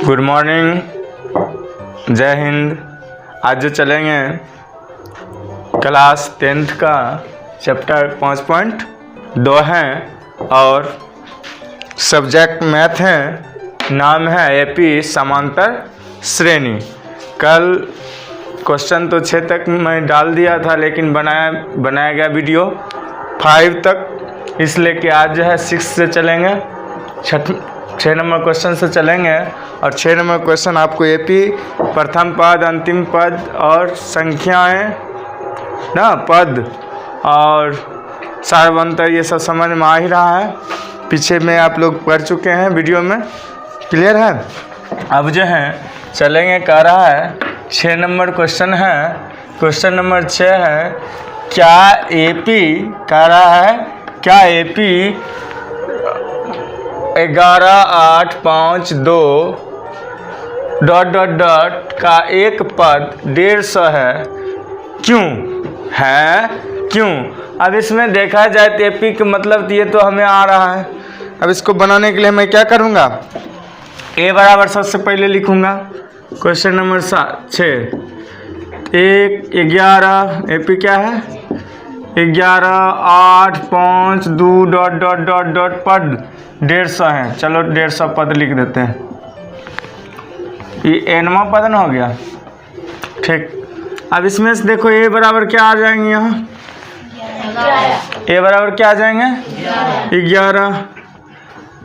Good morning, जय हिंद। आज जो चलेंगे क्लास 10th का चैप्टर 5.2 है और सब्जेक्ट मैथ है। नाम है एपी समांतर श्रेणी। कल क्वेश्चन तो 6 तक मैं डाल दिया था, लेकिन बनाया गया वीडियो 5 तक, इसलिए कि आज जो है 6 से चलेंगे, 6 नंबर क्वेश्चन से चलेंगे। और 6 नंबर क्वेश्चन आपको एपी प्रथम पद, अंतिम पद और संख्याएं ना, पद और सारवंतर, ये सब समझ में आ ही रहा है। पीछे में आप लोग पढ़ चुके हैं वीडियो में, क्लियर है। अब जो है चलेंगे, कह रहा है 6 नंबर क्वेश्चन है। क्वेश्चन नंबर 6 है, क्या एपी, कह रहा है क्या एपी 11,852 ... का एक पद 150 है, क्यों है, क्यों। अब इसमें देखा जाए तो एपी का मतलब ये तो हमें आ रहा है। अब इसको बनाने के लिए मैं क्या करूँगा, ए बराबर सबसे पहले लिखूँगा। क्वेश्चन नंबर 6, 11 एपी क्या है, 11,852 ... पद 150 है। चलो 150 पद लिख देते हैं। ये एनवा पद न हो गया, ठीक। अब इसमें से देखो ए बराबर क्या आ जाएंगे, यहाँ ए बराबर क्या आ जाएंगे, 11।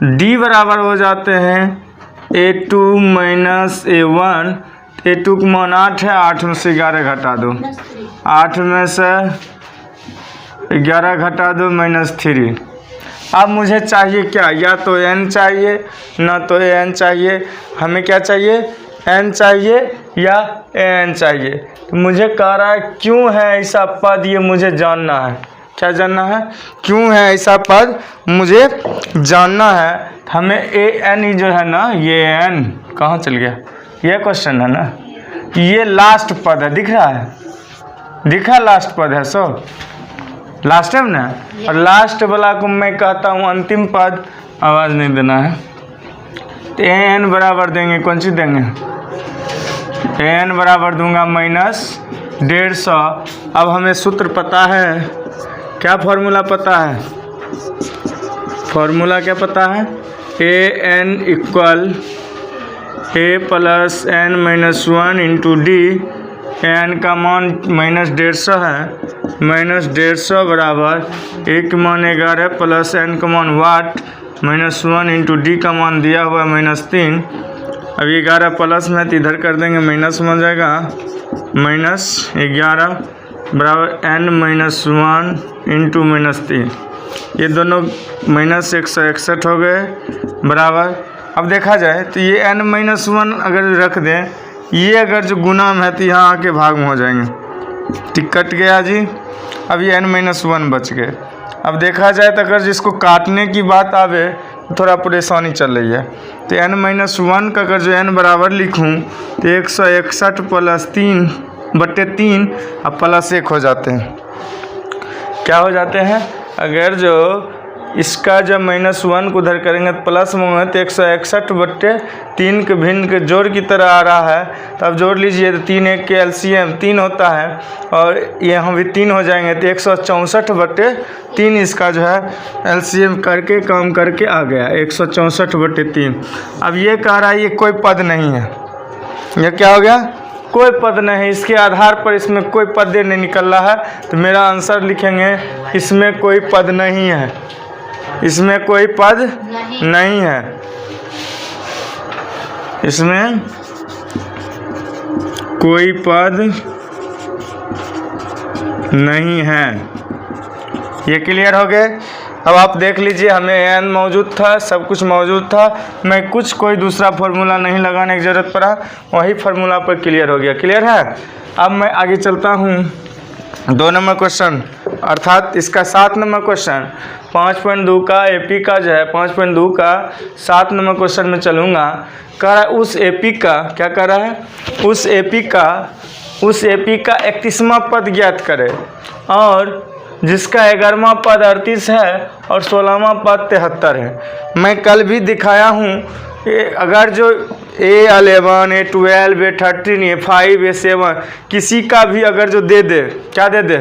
डी बराबर हो जाते हैं A2 - A1। A2 का मान 8 है, 8 में से 11 घटा दो, 8 में से 11 घटा दो -3। अब मुझे चाहिए क्या, या तो n चाहिए, ना तो an चाहिए। हमें क्या चाहिए, n चाहिए या an चाहिए। तो मुझे कह रहा है क्यों है ऐसा पद, ये मुझे जानना है। क्या जानना है, क्यों है ऐसा पद मुझे जानना है। हमें an जो है ना, ये n कहाँ चल गया, ये क्वेश्चन है ना, ये लास्ट पद है, दिख रहा है, दिखा लास्ट पद है, सो लास्ट है ना। और लास्ट वाला को मैं कहता हूँ अंतिम पद। आवाज़ नहीं देना है। तो an बराबर देंगे, कौन सी देंगे, an बराबर दूंगा -150। अब हमें सूत्र पता है, क्या फॉर्मूला पता है, फॉर्मूला क्या पता है, an = a + n - 1 × d। n का मान -150 है, -150 बराबर a का मान 11 + n का मान वाट -1 × d का मान दिया हुआ -3। अब 11 प्लस में तो इधर कर देंगे, माइनस में हो जाएगा, -11 बराबर n - 1 × -3। ये दोनों -161 हो गए बराबर। अब देखा जाए तो ये n - 1 अगर रख दें, ये अगर जो गुना में है तो यहाँ आके भाग में हो जाएंगे, ठीक, कट गया जी। अब ये n - 1 बच गए। अब देखा जाए तो अगर जिसको काटने की बात आवे तो थोड़ा परेशानी चल रही है। तो n - 1 का अगर जो n बराबर लिखूँ तो 161 + 3/3 अब +1 हो जाते हैं। क्या हो जाते हैं, अगर जो इसका जब -1 को उधर करेंगे तो प्लस में, तो 161/3 के भिन्न के जोड़ की तरह आ रहा है। तो अब जोड़ लीजिए तो 3 1 के LCM 3 होता है, और यहाँ भी 3 हो जाएंगे, तो 164/3 इसका जो है LCM करके काम करके आ गया 164/3। अब ये कह रहा है ये कोई पद नहीं है, ये क्या हो गया, कोई पद नहीं। इसके आधार पर इसमें कोई पद नहीं निकल रहा है, तो मेरा आंसर लिखेंगे इसमें कोई पद नहीं है, इसमें कोई पद नहीं है, इसमें कोई पद नहीं है। ये क्लियर हो गए। अब आप देख लीजिए, हमें n मौजूद था, सब कुछ मौजूद था, मैं कोई दूसरा फार्मूला नहीं लगाने की ज़रूरत पड़ा, वही फार्मूला पर क्लियर हो गया। क्लियर है। अब मैं आगे चलता हूँ 2 नंबर क्वेश्चन, अर्थात इसका 7 नंबर क्वेश्चन। 5.2 का एपी का जो है, 5.2 का 7 नंबर क्वेश्चन में चलूँगा। कह रहा है उस एपी का, क्या कह रहा है, उस एपी का 31वां पद ज्ञात करें, और जिसका 11वां पद 38 है और 16वां पद 73 है। मैं कल भी दिखाया हूँ कि अगर जो A11, A12, A13, A5, A7 किसी का भी अगर जो दे दे, क्या दे दे,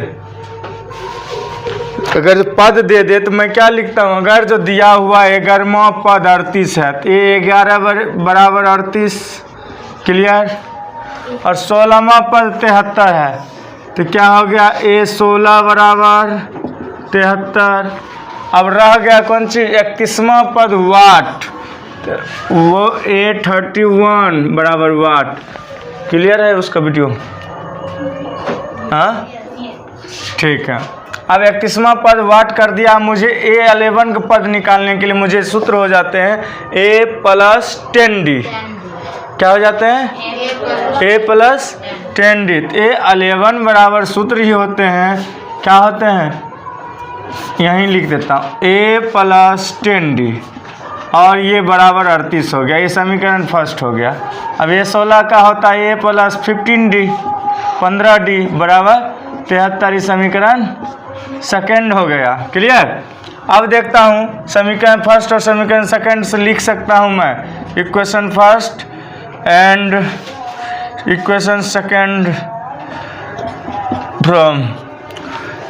अगर जो पद दे दे तो मैं क्या लिखता हूँ, अगर जो दिया हुआ 11वां पद 38 है तो A11 बराबर 38, क्लियर। और 16वां पद 73 है तो क्या हो गया, A16 बराबर 73। अब रह गया कौन चीज, 31वां पद वाट, तो वो A31 बराबर वाट, क्लियर है उसका वीडियो, हाँ ठीक है। अब 31वां पद वाट कर दिया, मुझे A11 का पद निकालने के लिए मुझे सूत्र हो जाते हैं A + 10D, क्या हो जाते हैं, A + 10D। A11 बराबर सूत्र ही होते हैं, क्या होते हैं, यहीं लिख देता हूँ A + 10D, और ये बराबर 38 हो गया, ये समीकरण फर्स्ट हो गया। अब A16 का होता है A + 15D 15D बराबर 73, समीकरण सेकेंड हो गया, क्लियर। अब देखता हूँ समीकरण फर्स्ट और समीकरण सेकेंड से लिख सकता हूँ मैं, equation first and equation second from.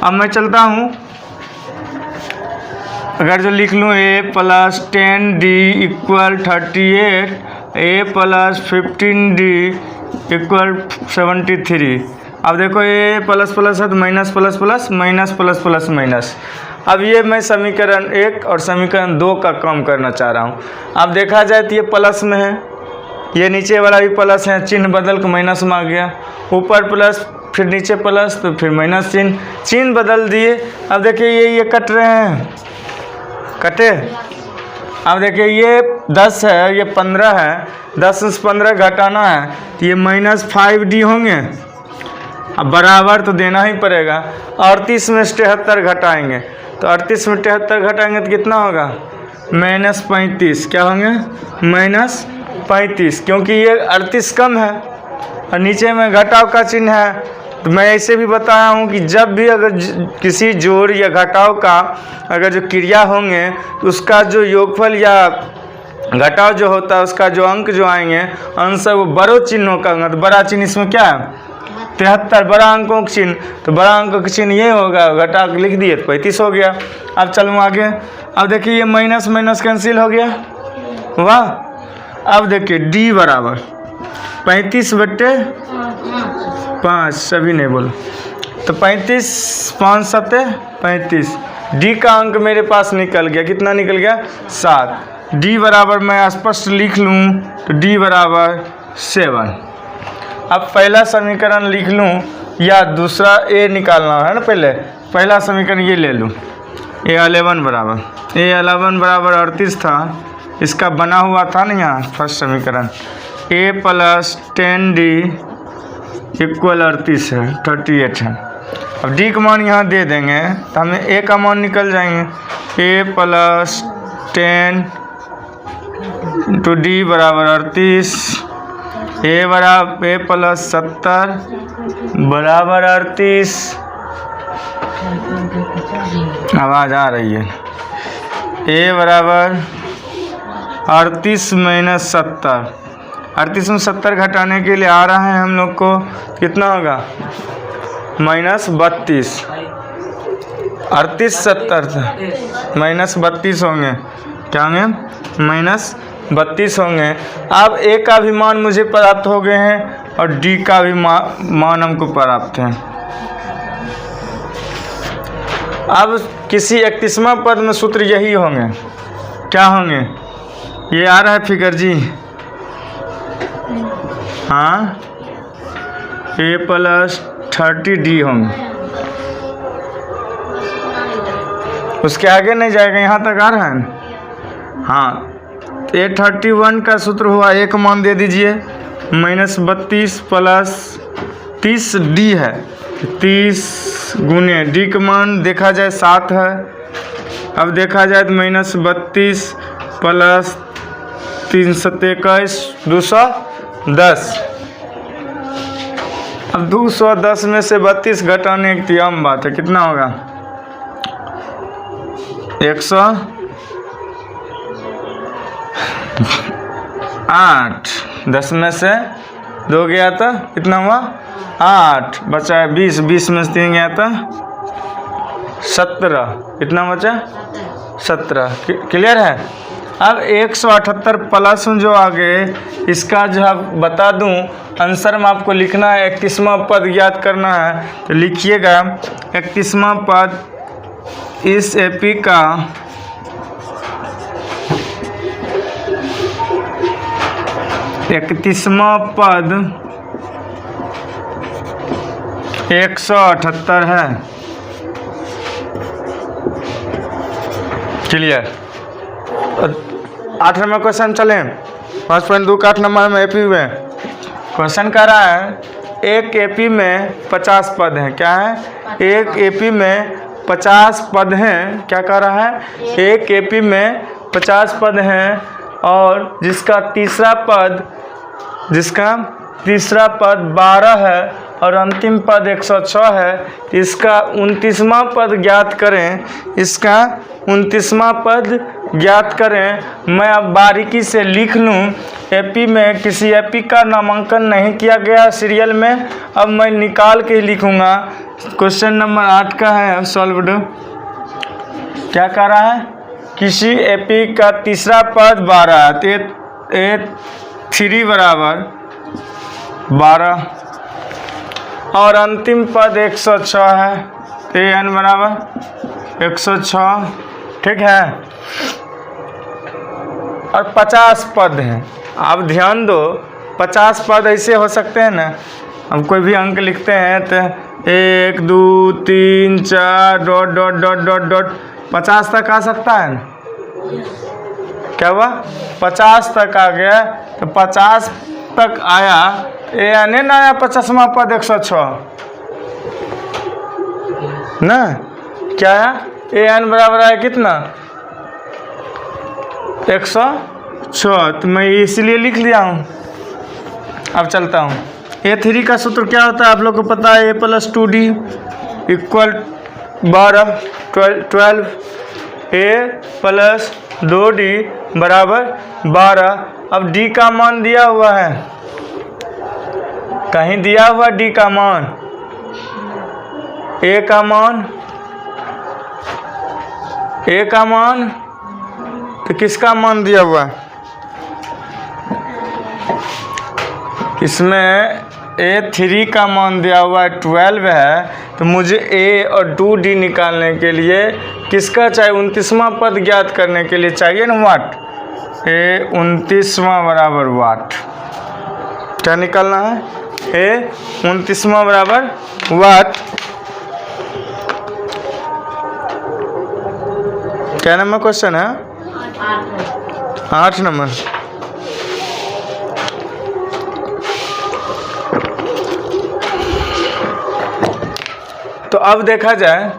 अब मैं चलता हूँ, अगर जो लिख लूँ A + 10D = 38, A + 15D = 73। अब देखो ये प्लस प्लस है तो minus plus plus minus plus plus minus. अब ये मैं समीकरण 1 और समीकरण 2 का काम करना चाह रहा हूँ। अब देखा जाए तो ये प्लस में है, ये नीचे वाला भी प्लस है, चिन्ह बदल के माइनस में आ गया, ऊपर प्लस फिर नीचे प्लस तो फिर माइनस चिन्ह बदल दिए। अब देखिए ये कट रहे हैं, कटे। अब देखिए ये 10 है, ये 15 है, 10 से 15 घटाना है तो ये -5D होंगे। अब बराबर तो देना ही पड़ेगा। 38 में 73 घटाएंगे तो 38 में 73 घटाएंगे तो कितना होगा, -35। क्या होंगे, -35, क्योंकि ये 38 कम है और नीचे में घटाव का चिन्ह है। तो मैं ऐसे भी बताया हूँ कि जब भी अगर किसी जोड़ या घटाव का अगर जो क्रिया होंगे तो उसका जो योगफल या घटाव जो होता है उसका जो अंक जो आएंगे आंसर वो बड़ो चिन्हों का होगा। तो बड़ा चिन्ह इसमें क्या है, 73, बड़ा अंकों का चिन्ह, तो बड़ा अंकों का चिन्ह ये होगा, घटा के लिख दिए तो 35 हो गया। अब चलूँ आगे। अब देखिए ये माइनस माइनस कैंसिल हो गया, वाह। अब देखिए D बराबर 35/5, सभी नहीं बोलो तो 35, 5 7 35। D का अंक मेरे पास निकल गया, कितना निकल गया, 7। D बराबर मैं स्पष्ट लिख लूँ तो D बराबर 7। अब पहला समीकरण लिख लूँ या दूसरा A निकालना है ना, पहला समीकरण ये ले लूँ, A11 बराबर 38 था, इसका बना हुआ था ना यहाँ फर्स्ट समीकरण, A + 10D = 38 है, 38 है। अब D का मान यहाँ दे देंगे तो हमें A का मान निकल जाएंगे, A + 10 × D बराबर 38, A + 70 बराबर 38। आवाज़ आ रही है, A बराबर 38 - 70, 38 में 70 घटाने के लिए आ रहा है हम लोग को, कितना होगा, -32। 38 70 -32 होंगे, क्या होंगे, -32 होंगे। अब A का भी मान मुझे प्राप्त हो गए हैं और D का भी मान हमको प्राप्त है। अब किसी 31वां पद में सूत्र यही होंगे, क्या होंगे, ये आ रहा है फिगर जी, हाँ, A + 30D होंगे, उसके आगे नहीं जाएगा, यहाँ तक आ रहा है ना, हाँ। A31 का सूत्र हुआ, एक मान दे दीजिए, -32 + 30D है, 30 गुने D का मान देखा जाए 7 है। अब देखा जाए तो -32 + 3 × 21 210। अब 210 में से 32 घटाने की आम बात है, कितना होगा, 108। 10 में से 2 गया तो कितना हुआ 8, बचा 20, 20 में से 3 गया तो 17, कितना बचा 17। क्लियर है। अब 178 प्लस में जो आगे इसका जो है बता दूं, आंसर में आपको लिखना है 31वां पद ज्ञात करना है। तो लिखिएगा 31वां पद इस एपी का इकतीसवां पद 178 है। क्लियर। 8 नंबर क्वेश्चन चलें। 5.2 का 8 नंबर में एपी में क्वेश्चन कर रहा है एक एपी में 50 पद हैं। क्या है? एक एपी में 50 पद हैं। क्या कर रहा है? एक एपी में 50 पद हैं और जिसका तीसरा पद 12 है और अंतिम पद 106 है। इसका 29वां पद ज्ञात करें। इसका 29वां पद ज्ञात करें। मैं अब बारीकी से लिख लूँ। एपी में किसी एपी का नामांकन नहीं किया गया सीरियल में। अब मैं निकाल के लिखूँगा। क्वेश्चन नंबर 8 का है, सॉल्व दो। क्या कह रहा है? किसी एपी का तीसरा पद 12 है तो A3 बराबर 12 और अंतिम पद 106 है तो AN बराबर 106। ठीक है। और 50 पद हैं। आप ध्यान दो, 50 पद ऐसे हो सकते हैं ना। हम कोई भी अंक लिखते हैं तो 1 2 3 4 dot dot dot dot dot 50 तक आ सकता है ना। क्या हुआ? 50 तक आ गया तो 50 तक आया AN ना आया 50वां पद 106 ना। क्या है? AN बराबर आया कितना 106। तो मैं इसलिए लिख लिया हूँ। अब चलता हूँ। A3 का सूत्र क्या होता है आप लोग को पता है? A + 2D equal 12 A + 2D बराबर 12। अब D का मान दिया हुआ है, कहीं दिया हुआ D का मान, A का मान तो किसका मान दिया हुआ है? इसमें A3 का मान दिया हुआ है 12 है। तो मुझे A और 2D निकालने के लिए किसका चाहिए? 29वां पद ज्ञात करने के लिए चाहिए ना वाट। A 29वां बराबर वाट। क्या निकालना है? A 29वां बराबर वाट। क्या नंबर क्वेश्चन है? 8 नंबर। तो अब देखा जाए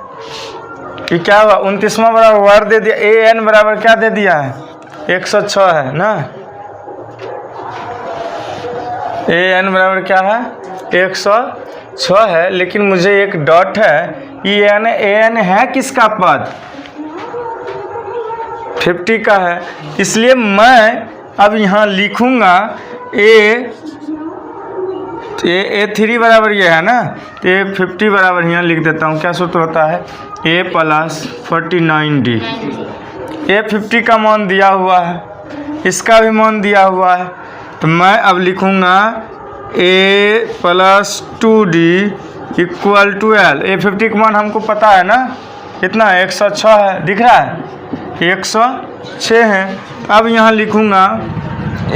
कि क्या हुआ। 29वां बराबर वाट दे दिया। AN बराबर क्या दे दिया है? 106 है ना। AN बराबर क्या है? 106 है। लेकिन मुझे एक डॉट है। AN है किसका पद? 50 का है। इसलिए मैं अब यहाँ लिखूँगा A3 बराबर ये है ना। तो A50 बराबर यहाँ लिख देता हूँ। क्या सूत्र होता है? A + 49D। A50 का मान दिया हुआ है, इसका भी मान दिया हुआ है। तो मैं अब लिखूँगा A + 2D इक्वल 12। A50 का मान हमको पता है ना कितना है? 106 है। दिख रहा है? 106 है। अब यहाँ लिखूँगा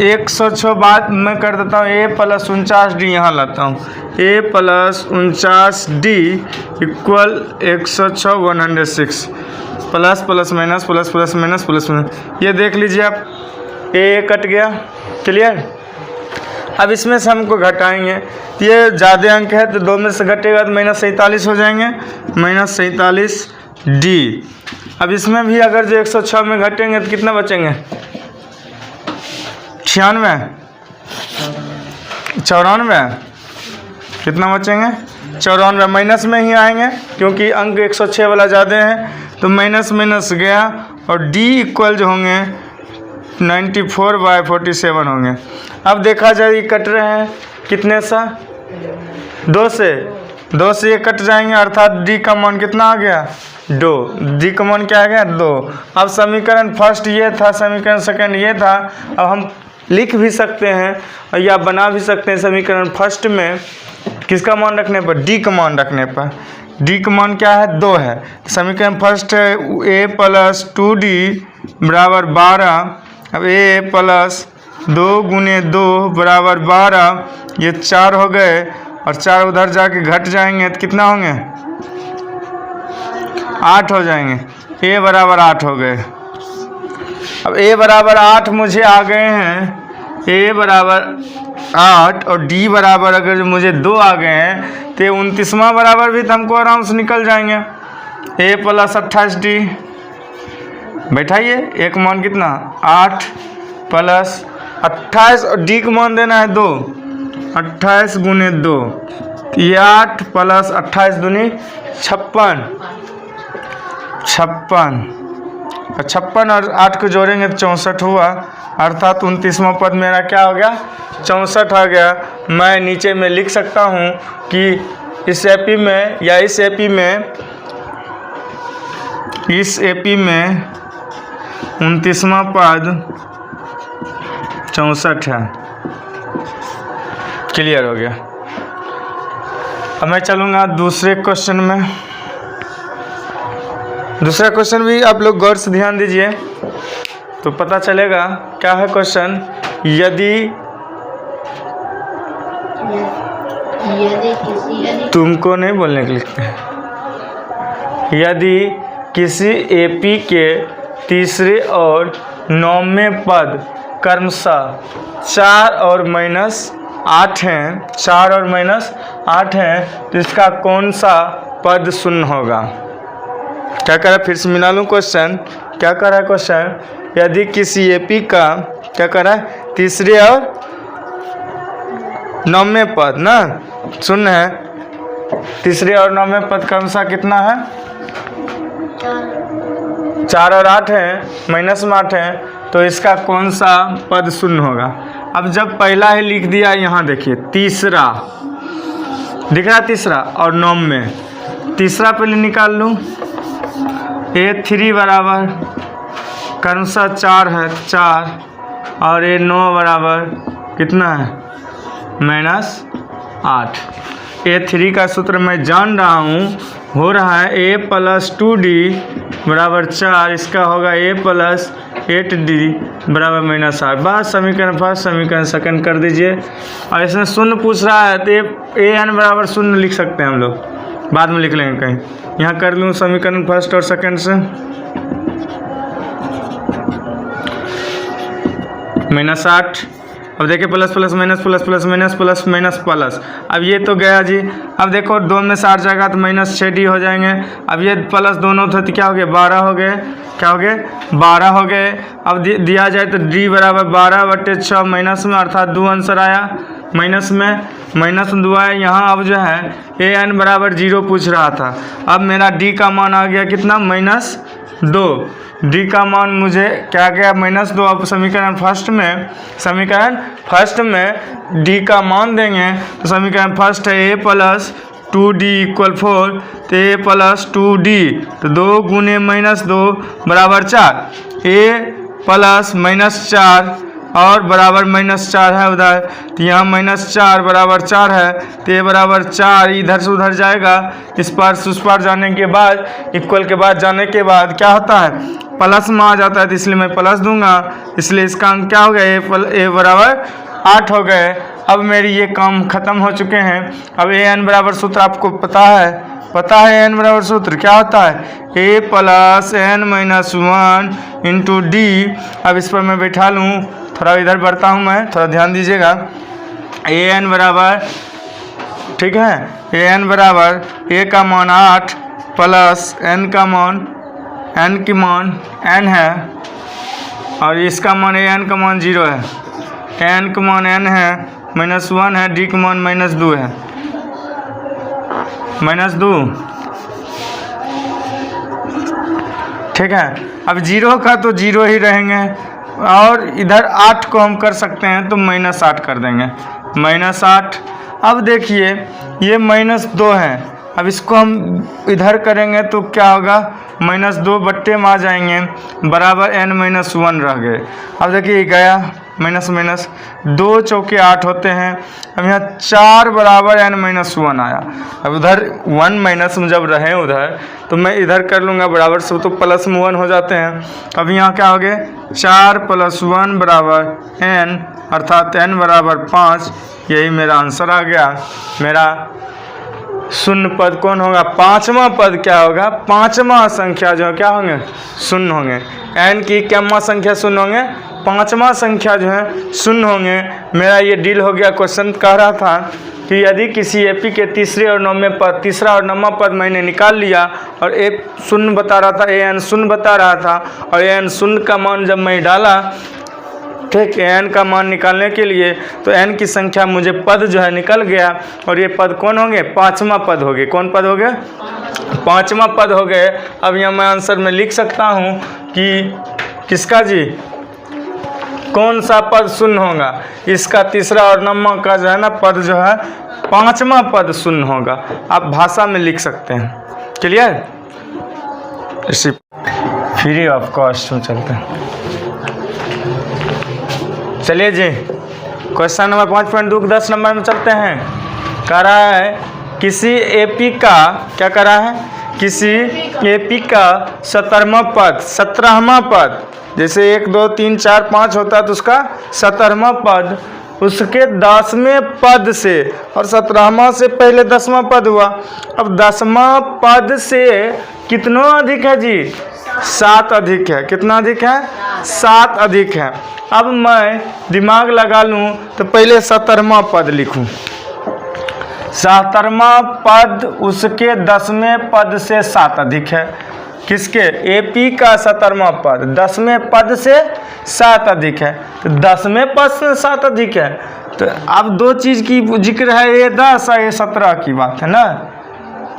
106 बाद मैं कर देता हूँ A + 49D यहाँ लाता हूँ। A + 49D equal 106 106 plus plus minus plus plus minus plus minus. ये देख लीजिए आप, A कट गया। क्लियर। अब इसमें से हमको घटाएंगे। ये ज़्यादा अंक है तो 2 में से घटेगा तो -47 हो जाएंगे। -47D। अब इसमें भी अगर जो 106 में घटेंगे तो कितना बचेंगे? 96 94 कितना बचेंगे? 94 माइनस में ही आएंगे क्योंकि अंक 106 वाला ज़्यादा है। तो माइनस माइनस गया और D इक्वल जो होंगे 94/47 होंगे। अब देखा जाए ये कट रहे हैं कितने सा, 2 से, 2 से ये कट जाएंगे, अर्थात डी का मान कितना आ गया, 2। डी का मान क्या आ गया, 2। अब समीकरण फर्स्ट ये था, समीकरण सेकंड ये था। अब हम लिख भी सकते हैं या बना भी सकते हैं समीकरण फर्स्ट में किसका मान रखने पर, डी का मान रखने पर। डी का मान क्या है, 2 है। समीकरण फर्स्ट है a + 2d बराबर 12। अब a + 2 × 2 बराबर 12, ये 4 हो गए और 4 उधर जाके घट जाएंगे तो कितना होंगे, 8 हो जाएंगे। a बराबर 8 हो गए। अब a बराबर 8 मुझे आ गए हैं, a बराबर 8 और d बराबर अगर मुझे 2 आ गए हैं तो 29वां बराबर भी तो हमको आराम से निकल जाएंगे। a + 28d बैठाइए, एक मान कितना 8 + 28 और d का मान देना है 2, 28 × 2, ये 8 + 28 दूनी 56, 56 और 8 को जोड़ेंगे तो 64 हुआ, अर्थात 29वां पद मेरा क्या हो गया, 64 आ गया। मैं नीचे में लिख सकता हूँ कि इस एपी में या इस एपी में 29वां पद 64 है। क्लियर हो गया। अब मैं चलूँगा दूसरे क्वेश्चन में। दूसरा क्वेश्चन भी आप लोग गौर से ध्यान दीजिए तो पता चलेगा क्या है क्वेश्चन। यदि तुमको नहीं बोलने के लिखते हैं, यदि किसी एपी के तीसरे और 9वें पद क्रमशः 4 और -8 हैं, 4 और -8 हैं, तो इसका कौन सा पद शून्य होगा। क्या कर रहा है, फिर से मिला लूँ क्वेश्चन। क्या कर रहा है क्वेश्चन, यदि किसी एपी का क्या कर रहा है, तीसरे और 9वें पद ना शून्य है, तीसरे और 9वें पद क्रमशः कितना है, 4 और 8 है, -8 है, तो इसका कौन सा पद शून्य होगा। अब जब पहला ही लिख दिया, यहाँ देखिए तीसरा दिख रहा है, तीसरा और 9वें, तीसरा पहले निकाल लूँ। a3 बराबर क्रमशः 4 है, 4 और a9 बराबर कितना है, -8। a3 का सूत्र मैं जान रहा हूँ, हो रहा है a + 2d बराबर 4, इसका होगा a + 8d बराबर -8। बस समीकरण फर्स्ट समीकरण सेकंड कर दीजिए। और इसमें शून्य पूछ रहा है तो an बराबर 0 लिख सकते हैं हम लोग, बाद में लिख लेंगे कहीं। यहाँ कर लूँ समीकरण फर्स्ट और सेकंड से, -8। अब देखिए plus plus minus plus plus minus plus minus plus, अब ये तो गया जी। अब देखो 2 में 4 जाएगा तो -6d हो जाएंगे। अब ये प्लस दोनों थे तो क्या हो गया, 12 हो गए। क्या हो गए, 12 हो गए। अब दिया जाए तो d बराबर 12/6 माइनस में, अर्थात 2 आंसर आया माइनस में, -2 आया। यहाँ अब जो है an बराबर 0 पूछ रहा था। अब मेरा d का मान आ गया कितना, -2। d का मान मुझे क्या गया, -2। अब समीकरण फर्स्ट में d का मान देंगे तो समीकरण फर्स्ट है a + 2d = 4, तो a + 2d तो 2 × -2 बराबर 4, a + -4 और बराबर -4 है उधर, तो यहाँ -4 बराबर 4 है, तो a बराबर 4 इधर से उधर जाएगा, इस पार से उस पार जाने के बाद, इक्वल के बाद जाने के बाद क्या होता है, प्लस में आ जाता है, तो इसलिए मैं प्लस दूंगा। इसलिए इसका अंक क्या हो गया, a बराबर 8 हो गए। अब मेरी ये काम ख़त्म हो चुके हैं। अब an बराबर सूत्र आपको पता है an बराबर सूत्र क्या होता है, a + n - 1 × d। अब इस पर मैं बैठा लूँ, थोड़ा इधर बढ़ता हूँ मैं, थोड़ा ध्यान दीजिएगा। an बराबर, ठीक है, an बराबर a का मान 8 प्लस n का मान n है, और इसका मान an का मान 0 है, n का मान n है, -1 है, d का मान -2 है, -2, ठीक है। अब 0 का तो 0 ही रहेंगे, और इधर 8 को हम कर सकते हैं तो -8 कर देंगे, -8। अब देखिए ये -2 है, अब इसको हम इधर करेंगे तो क्या होगा, -2 बट्टे में आ जाएंगे बराबर n-1 रह गए। अब देखिए गया माइनस 2 चौके 8 होते हैं। अब यहाँ 4 बराबर n-1 आया। अब उधर 1 माइनस में जब रहे उधर तो मैं इधर कर लूँगा बराबर, सब तो प्लस में 1 हो जाते हैं। अब यहाँ क्या हो गया, 4 + 1 बराबर n, अर्थात n बराबर 5। यही मेरा आंसर आ गया। मेरा शून्य पद कौन होगा, पाँचवा पद क्या होगा, पाँचवा संख्या जो है क्या होंगे, शून्य होंगे। n की क्या संख्या शून्य होंगे, पाँचवा संख्या जो है शून्य होंगे। मेरा ये डील हो गया। क्वेश्चन कह रहा था कि यदि किसी एपी के तीसरे और नौवें पद, तीसरा और नौवां पद मैंने निकाल लिया और ए शून्य बता रहा था, an शून्य बता रहा था, और an शून्य का मान जब मैं डाला, ठीक, n का मान निकालने के लिए, तो n की संख्या मुझे पद जो है निकल गया। और ये पद कौन होंगे, पाँचवा पद हो गए। कौन पद हो गए, पाँचवा पद हो गए। अब यहाँ मैं आंसर में लिख सकता हूँ कि किसका जी, कौन सा पद शून्य होगा, इसका तीसरा और नौवां का जो है ना पद जो है पाँचवा पद शून्य होगा। आप भाषा में लिख सकते हैं। क्लियर, इसी फ्री ऑफ कॉस्ट में चलते हैं। चलिए जी, क्वेश्चन नंबर 5.2 10 नंबर में चलते हैं। कह रहा है किसी एपी का, क्या कह रहा है, किसी एपी का 17वां पद, 17वां पद, जैसे 1 2 3 4 5 होता है तो उसका 17वां पद उसके 10वें पद से, और 17वां से पहले 10वां पद हुआ। अब 10वां पद से कितना अधिक है जी, 7 अधिक है। कितना अधिक है, 7 अधिक है। अब मैं दिमाग लगा लूँ तो पहले 17वां पद लिखूँ। 17वां पद उसके 10वें पद से 7 अधिक है। किसके, एपी का 17वां पद 10वें पद से 7 अधिक है, तो 10वें पद से 7 अधिक है। तो अब दो चीज़ की जिक्र है, ये 10 और ये 17 की बात है ना।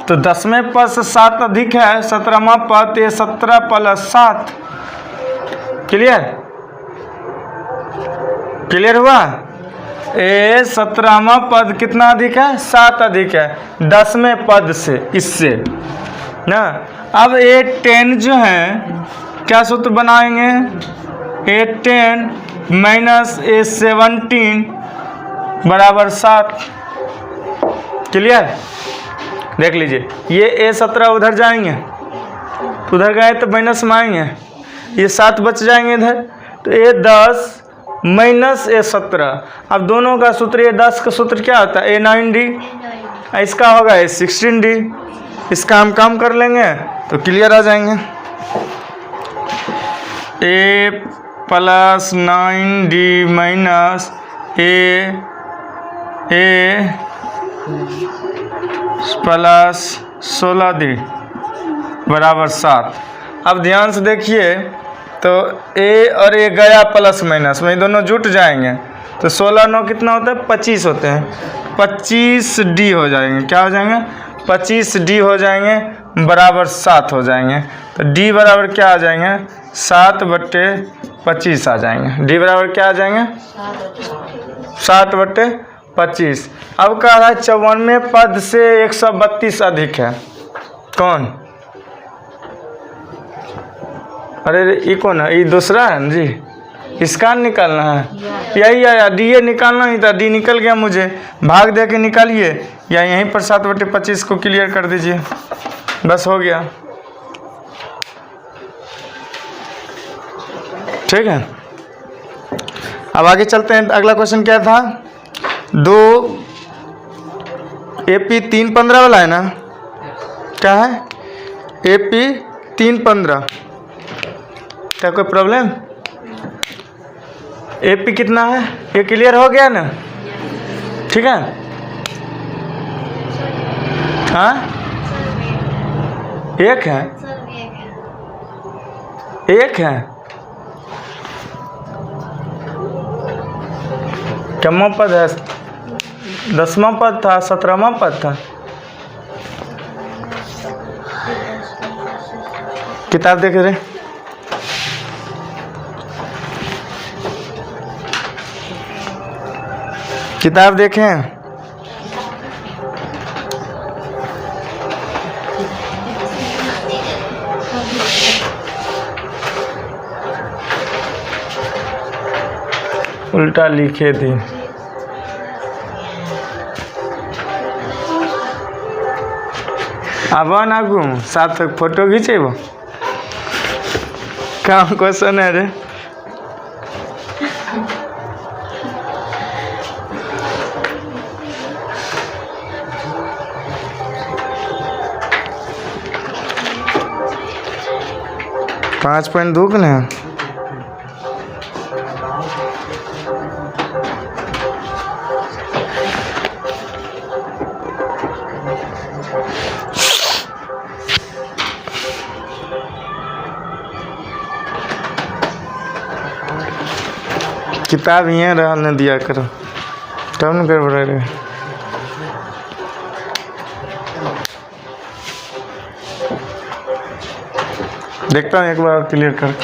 तो 10वें पद से 7 अधिक है, 17वां पद, ये 17 + 7। क्लियर, क्लियर हुआ। ये 17वां पद कितना अधिक है, 7 अधिक है 10वें पद से, इससे ना। अब ये 10 जो है क्या सूत्र बनाएंगे, ये 10 माइनस ये 17 बराबर 7। क्लियर, देख लीजिए, ये ए 17 उधर जाएंगे, उधर गए तो माइनस में आएंगे, ये 7 बच जाएंगे इधर, तो ये 10 माइनस ए 17। अब दोनों का सूत्र, ये 10 का सूत्र क्या होता है, A9D, इसका होगा A16D। इसका हम काम कर लेंगे तो क्लियर आ जाएंगे। A + 9D minus A + 16D बराबर 7। अब ध्यान से देखिए, तो ए और ए गया प्लस माइनस में, दोनों जुट जाएंगे तो 16 9 कितना होता है, 25 होते हैं। 25D हो जाएंगे, क्या हो जाएंगे, 25D हो जाएंगे बराबर 7 हो जाएंगे। तो D बराबर क्या आ जाएंगे, 7/25 आ जाएंगे। D बराबर क्या आ जाएंगे, 7/25। अब कह रहा है 54वें पद से 132 अधिक है। कौन, अरे ये कौन है, ये दूसरा है जी, इसका निकालना है। यही आया, डी ए निकालना ही था, डी निकल गया मुझे, भाग दे के निकालिए, या यहीं पर 7/25 को क्लियर कर दीजिए, बस हो गया। ठीक है, अब आगे चलते हैं। अगला क्वेश्चन क्या था, 2 AP 315 वाला है ना, क्या है, AP 315, क्या कोई प्रॉब्लम, AP कितना है, ये क्लियर हो गया ना। ठीक है, हाँ, एक है, एक है, क्या पद है, 10वां पद था, 17वां पद था। किताब देख रहे, किताब देखें। उल्टा लिखे थी। अब ना घूम साथ फोटो खींचेब काम क्वेश्चन है रे। पाँच पॉइंट दो ना किताब यहाँ रहने दिया करो तब न गड़बड़ा रहे। देखता हूँ एक बार क्लियर कर।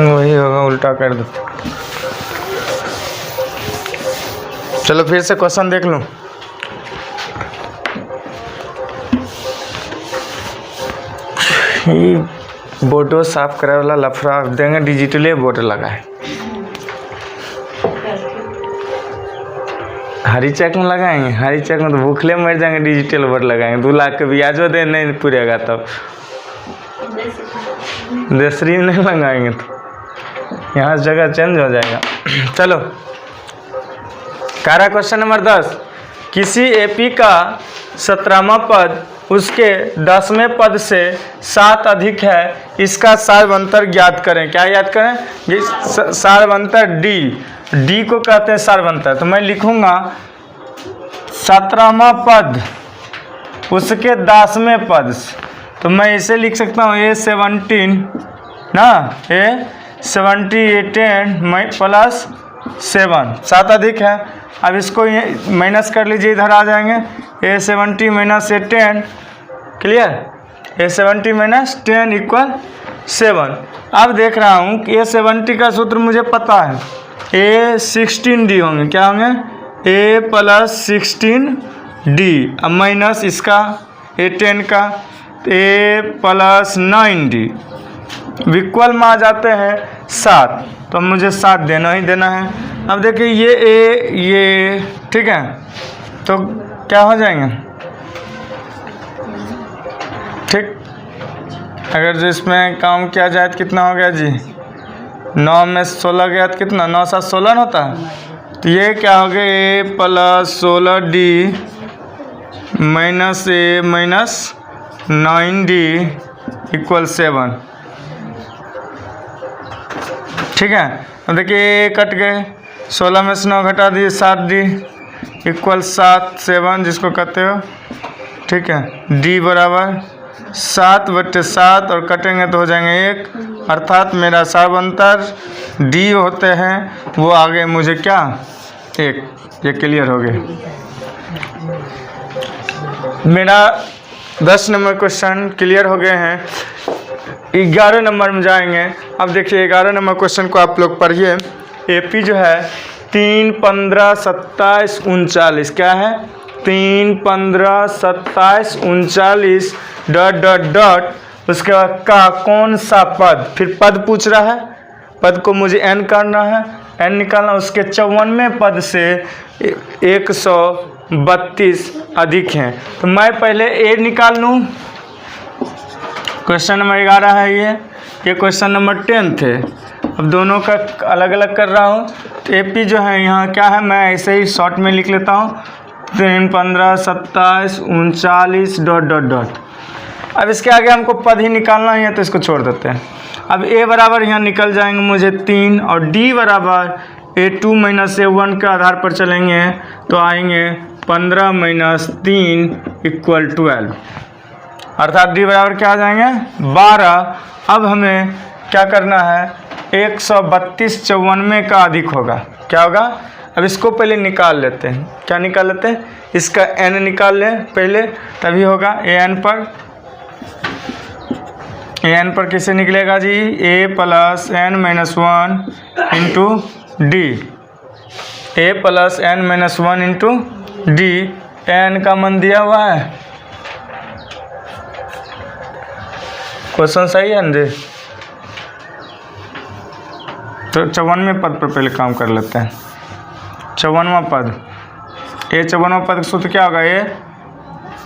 वही होगा, उल्टा कर दो। चलो फिर से क्वेश्चन देख लूं। बोर्डो साफ करे वाला लफड़ा देंगे, डिजिटली बोर्ड लगा है। हरी चेक में लगाएंगे, हरी चेक में तो भूखले मर जाएंगे। डिजिटल बोर्ड लगाएंगे 2 लाख के ब्याजो दे नहीं पूरेगा तब। दूसरी नहीं लगाएंगे तो यहाँ जगह चेंज हो जाएगा। चलो कारा क्वेश्चन नंबर 10। किसी एपी का 17वां पद उसके 10वें पद से 7 अधिक है, इसका सार्वंतर ज्ञात करें। क्या याद करें? ये सार्वंतर डी को कहते हैं सार्वंतर। तो मैं लिखूंगा 17वां पद उसके 10वें पद से, तो मैं इसे लिख सकता हूँ A17 ना, A17 + 7 7 अधिक है। अब इसको माइनस कर लीजिए, इधर आ जाएंगे। A70 - A10 clear. A70 - 10 = 7। अब देख रहा हूँ कि A70 का सूत्र मुझे पता है, A16D होंगे। क्या होंगे? A + 16D। अब माइनस इसका A10 का A + 9D विक्वल में आ जाते हैं 7, तो मुझे 7 देना ही देना है। अब देखिए ये ठीक है, तो क्या हो जाएंगे ठीक। अगर जो इसमें काम किया जाए तो कितना हो गया जी? 9 में 16 गया तो कितना? 9 7 16 होता है। तो ये क्या हो गया? A + 16D - A - 9D = 7। ठीक है। अब देखिए कट गए, 16 में से 9 घटा दिए, 7D = 7 7 जिसको कहते हो। ठीक है, D = 7/7 और कटेंगे तो हो जाएंगे 1, अर्थात मेरा सार्वंतर D होते हैं वो आ गए मुझे क्या? 1। ये क्लियर हो गया। मेरा 10 नंबर क्वेश्चन क्लियर हो गए हैं। 11 नंबर में जाएंगे। अब देखिए 11 नंबर क्वेश्चन को आप लोग पढ़िए। एपी जो है 3 15 27 39, क्या है? 3 15 27 39 ... उसके बाद का कौन सा पद, फिर पद पूछ रहा है। पद को मुझे n करना है, n निकालना। उसके 54वें पद से 132 अधिक हैं, तो मैं पहले a निकाल लूँ। क्वेश्चन नंबर 11 है ये क्वेश्चन नंबर 10 थे। अब दोनों का अलग अलग कर रहा हूँ। तो एपी जो है यहाँ क्या है, मैं ऐसे ही शॉर्ट में लिख लेता हूँ। 3 15 27 39 ... अब इसके आगे हमको पद ही निकालना है, तो इसको छोड़ देते हैं। अब a बराबर यहाँ निकल जाएंगे मुझे 3, और d बराबर A2 - A1 के आधार पर चलेंगे तो आएंगे 15 - 3 = 12, अर्थात d बराबर क्या आ जाएंगे? 12। अब हमें क्या करना है, 132 94 का अधिक होगा। क्या होगा, अब इसको पहले निकाल लेते हैं। क्या निकाल लेते हैं, इसका n निकाल लें पहले, तभी होगा। an पर कैसे निकलेगा जी, a plus n minus 1 into D, a plus n minus 1 into D. n का मान दिया हुआ है, क्वेश्चन सही है ना जी। तो 54वें पद पर पहले काम कर लेते हैं। 54वां पद, ए 54वां पद का सूत्र क्या होगा, ए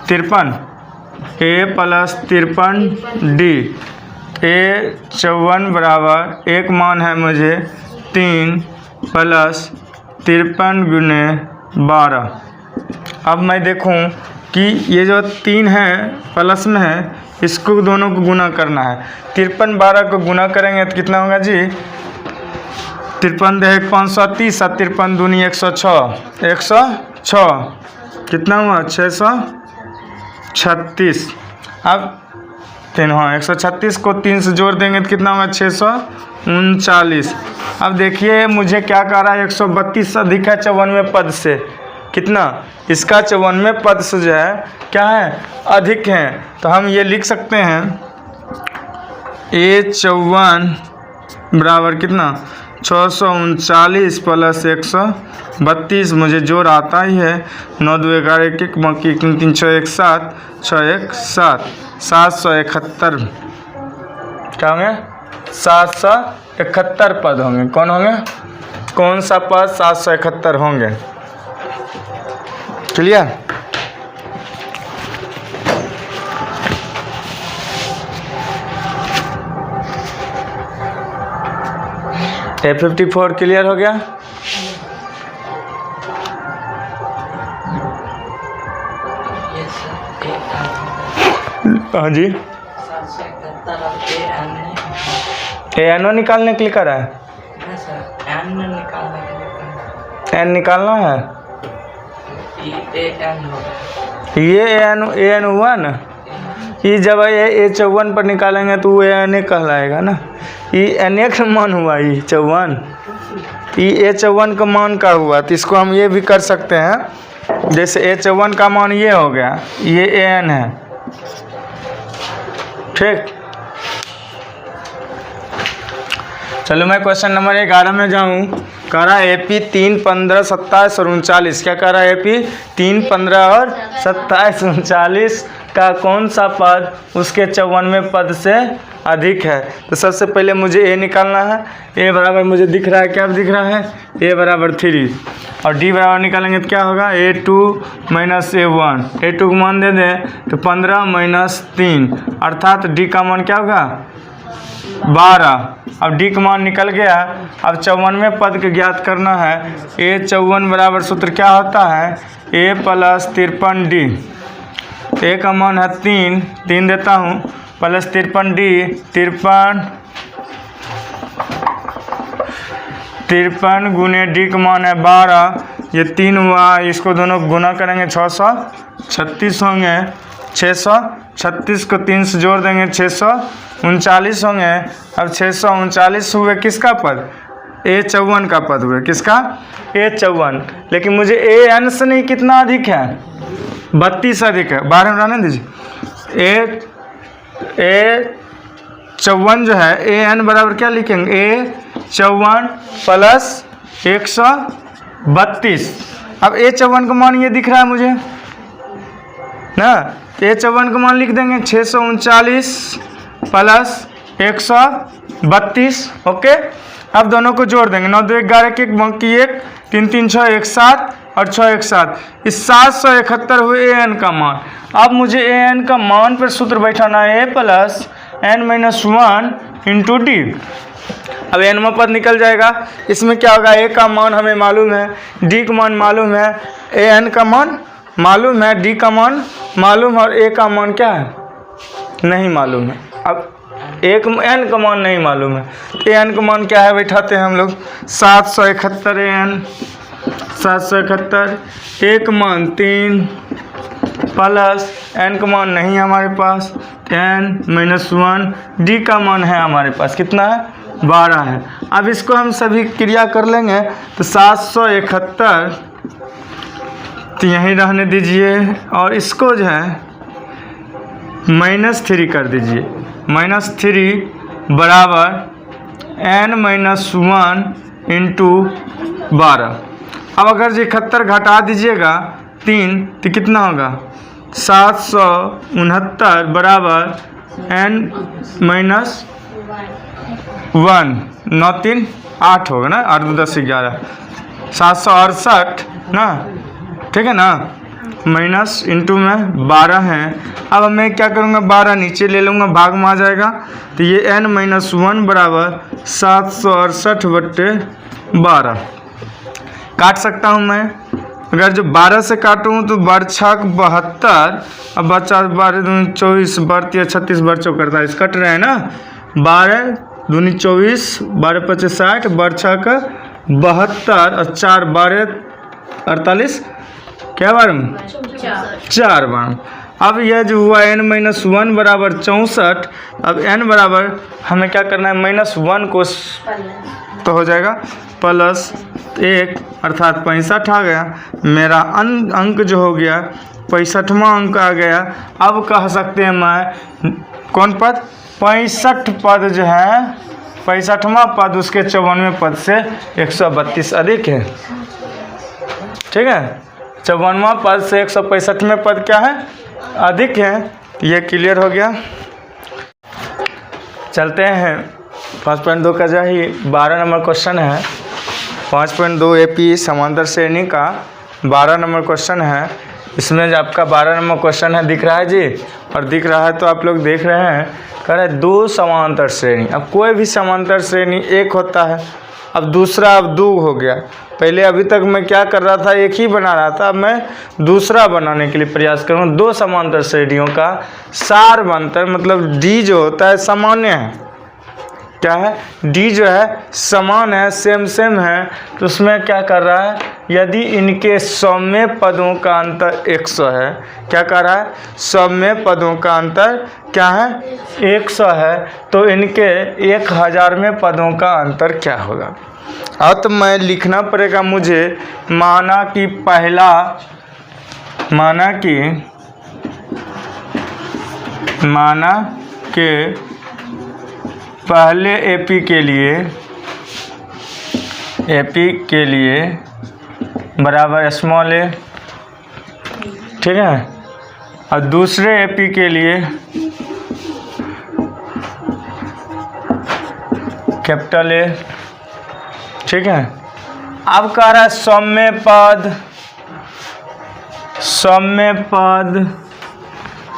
53, ए प्लस 53 डी। ए 54 बराबर एक मान है मुझे 3 प्लस 53 गुने 12। अब मैं देखूं कि ये जो 3 है प्लस में है, इसको दोनों को गुना करना है। 53 12 को गुना करेंगे तो कितना होगा जी, 53 दे 530 और 53 दूनी 106, 106 कितना हुआ 636। अब 3 हाँ 136 को 3 से जोड़ देंगे तो कितना होगा 639। अब देखिए मुझे क्या कह रहा है, 132 अधिक है 54वें पद से। कितना, इसका 54वें पद से जो है क्या है, अधिक है। तो हम ये लिख सकते हैं ए 54 बराबर कितना 639 प्लस 132, मुझे जोड़ आता ही है। 9 2 11 1 1 बाकी 3 3 6 1 7 6 1 7 771। क्या होंगे, 771 पद होंगे। कौन होंगे, कौन सा पद 771 होंगे। क्लियर। A54 क्लियर हो गया। हाँ जी, एनो निकालने के लिए करा है, एन निकालना है। ये एन हुआ ना, ये जब ये 54 पर निकालेंगे तो वो एन कहलाएगा ना। ये एन का मान हुआ, ये 54, ये A54 का मान का हुआ। तो इसको हम ये भी कर सकते हैं, जैसे A54 का मान ये हो गया, ये एन है। ठीक, चलो मैं क्वेश्चन नंबर 11 में जाऊँ। कह रहा है AP 3 15 27 और 39। क्या कह रहा है, AP 3 15 और 27 39 का कौन सा पद उसके 54वें पद से अधिक है। तो सबसे पहले मुझे ए निकालना है। ए बराबर मुझे दिख रहा है, क्या दिख रहा है, ए बराबर 3 और डी बराबर निकालेंगे तो क्या होगा, A2 माइनस A1। A2 को मान दे दें तो 15 माइनस 3 अर्थात डी का मान क्या होगा 12। अब डी का मान निकल गया। अब 54वें पद के ज्ञात करना है। A54 बराबर सूत्र क्या होता है, A प्लस 53 डी। ए का मान है 3 देता हूँ प्लस 53 डी, 53 गुने डी का मान है 12, ये 3 हुआ। इसको दोनों गुना करेंगे 636 होंगे। 636 को 3 से जोड़ देंगे 639 होंगे। अब 639 हुए किसका पद, A54 का पद हुए। किसका, A54। लेकिन मुझे AN से नहीं, कितना अधिक है 32 अधिक है। 12 में रहने दीजिए। A54 जो है AN बराबर क्या लिखेंगे, A54 प्लस 132। अब A54 का मान ये दिख रहा है मुझे ना, A54 का मान लिख देंगे 639 प्लस 132। ओके, अब दोनों को जोड़ देंगे। 9 2 11 1 बाकी 1 3 3 6 1 7 और 6 1 7, इस 771 हुए AN का मान। अब मुझे AN का मान पर सूत्र बैठाना है, A plus n minus 1 into D. अब n पद निकल जाएगा। इसमें क्या होगा, A का मान हमें मालूम है, D का मान मालूम है, AN का मान मालूम है, D का मान मालूम है और A का मान क्या है, नहीं मालूम है। अब एक n का मान नहीं मालूम है तो n का मान क्या है, बैठाते हैं हम लोग 771 n 771। एक मान 3 प्लस n का मान नहीं है हमारे पास, n-1, d का मान है हमारे पास कितना है 12 है। अब इसको हम सभी क्रिया कर लेंगे तो 771 तो यहीं रहने दीजिए और इसको जो है -3 कर दीजिए। -3 बराबर n-1 इंटू 12। अब अगर 71 घटा दीजिएगा 3 तो कितना होगा 769 बराबर n-1 9 3 8 होगा ना, 8 10 11 768 ना, ठीक है ना। माइनस इंटू में 12 है। अब मैं क्या करूँगा 12 नीचे ले लूँगा, भाग में आ जाएगा तो ये n-1 बराबर 768/12 काट सकता हूँ मैं। अगर जो 12 से काटूँ तो 12×6 72, अब बचा 12×2 24, 12×3 36, 12×4 48 कट रहे हैं ना। 12×2 24, 12×5 60, 12×6 72 और 4 12 48 क्या बार 4 बार। अब यह जो हुआ n-1 बराबर 64। अब n बराबर हमें क्या करना है -1 को तो हो जाएगा +1 अर्थात 65 आ गया। मेरा अंक जो हो गया 65वां अंक आ गया। अब कह सकते हैं मैं कौन पद 65 पद जो है 65वां पद उसके 54वें पद से 132 अधिक है। ठीक है, 54वां पद से 165वें पद क्या है अधिक है। ये क्लियर हो गया। चलते हैं 5.2 का जो ही 12 नंबर क्वेश्चन है। 5.2 एपी समांतर श्रेणी का 12 नंबर क्वेश्चन है। इसमें जो आपका 12 नंबर क्वेश्चन है दिख रहा है जी, और दिख रहा है तो आप लोग देख रहे हैं। कह रहे हैं 2 समांतर श्रेणी। अब कोई भी समांतर श्रेणी एक होता है, अब दूसरा अब 2 हो गया। पहले अभी तक मैं क्या कर रहा था एक ही बना रहा था, अब मैं दूसरा बनाने के लिए प्रयास करूँगा। 2 समांतर श्रेणियों का सारवंतर मतलब डी जो होता है सामान्य है। क्या है डी जो है समान है, सेम है। तो उसमें क्या कर रहा है यदि इनके सौम्य पदों का अंतर 100 है। क्या कर रहा है सौम्य पदों का अंतर क्या है 100 है, तो इनके 1000वें पदों का अंतर क्या होगा। अब तो मैं लिखना पड़ेगा मुझे। माना कि पहले एपी के लिए बराबर स्मॉल ए, ठीक है, और दूसरे एपी के लिए कैपिटल ए, ठीक है। अब कह रहा है सौम्य पद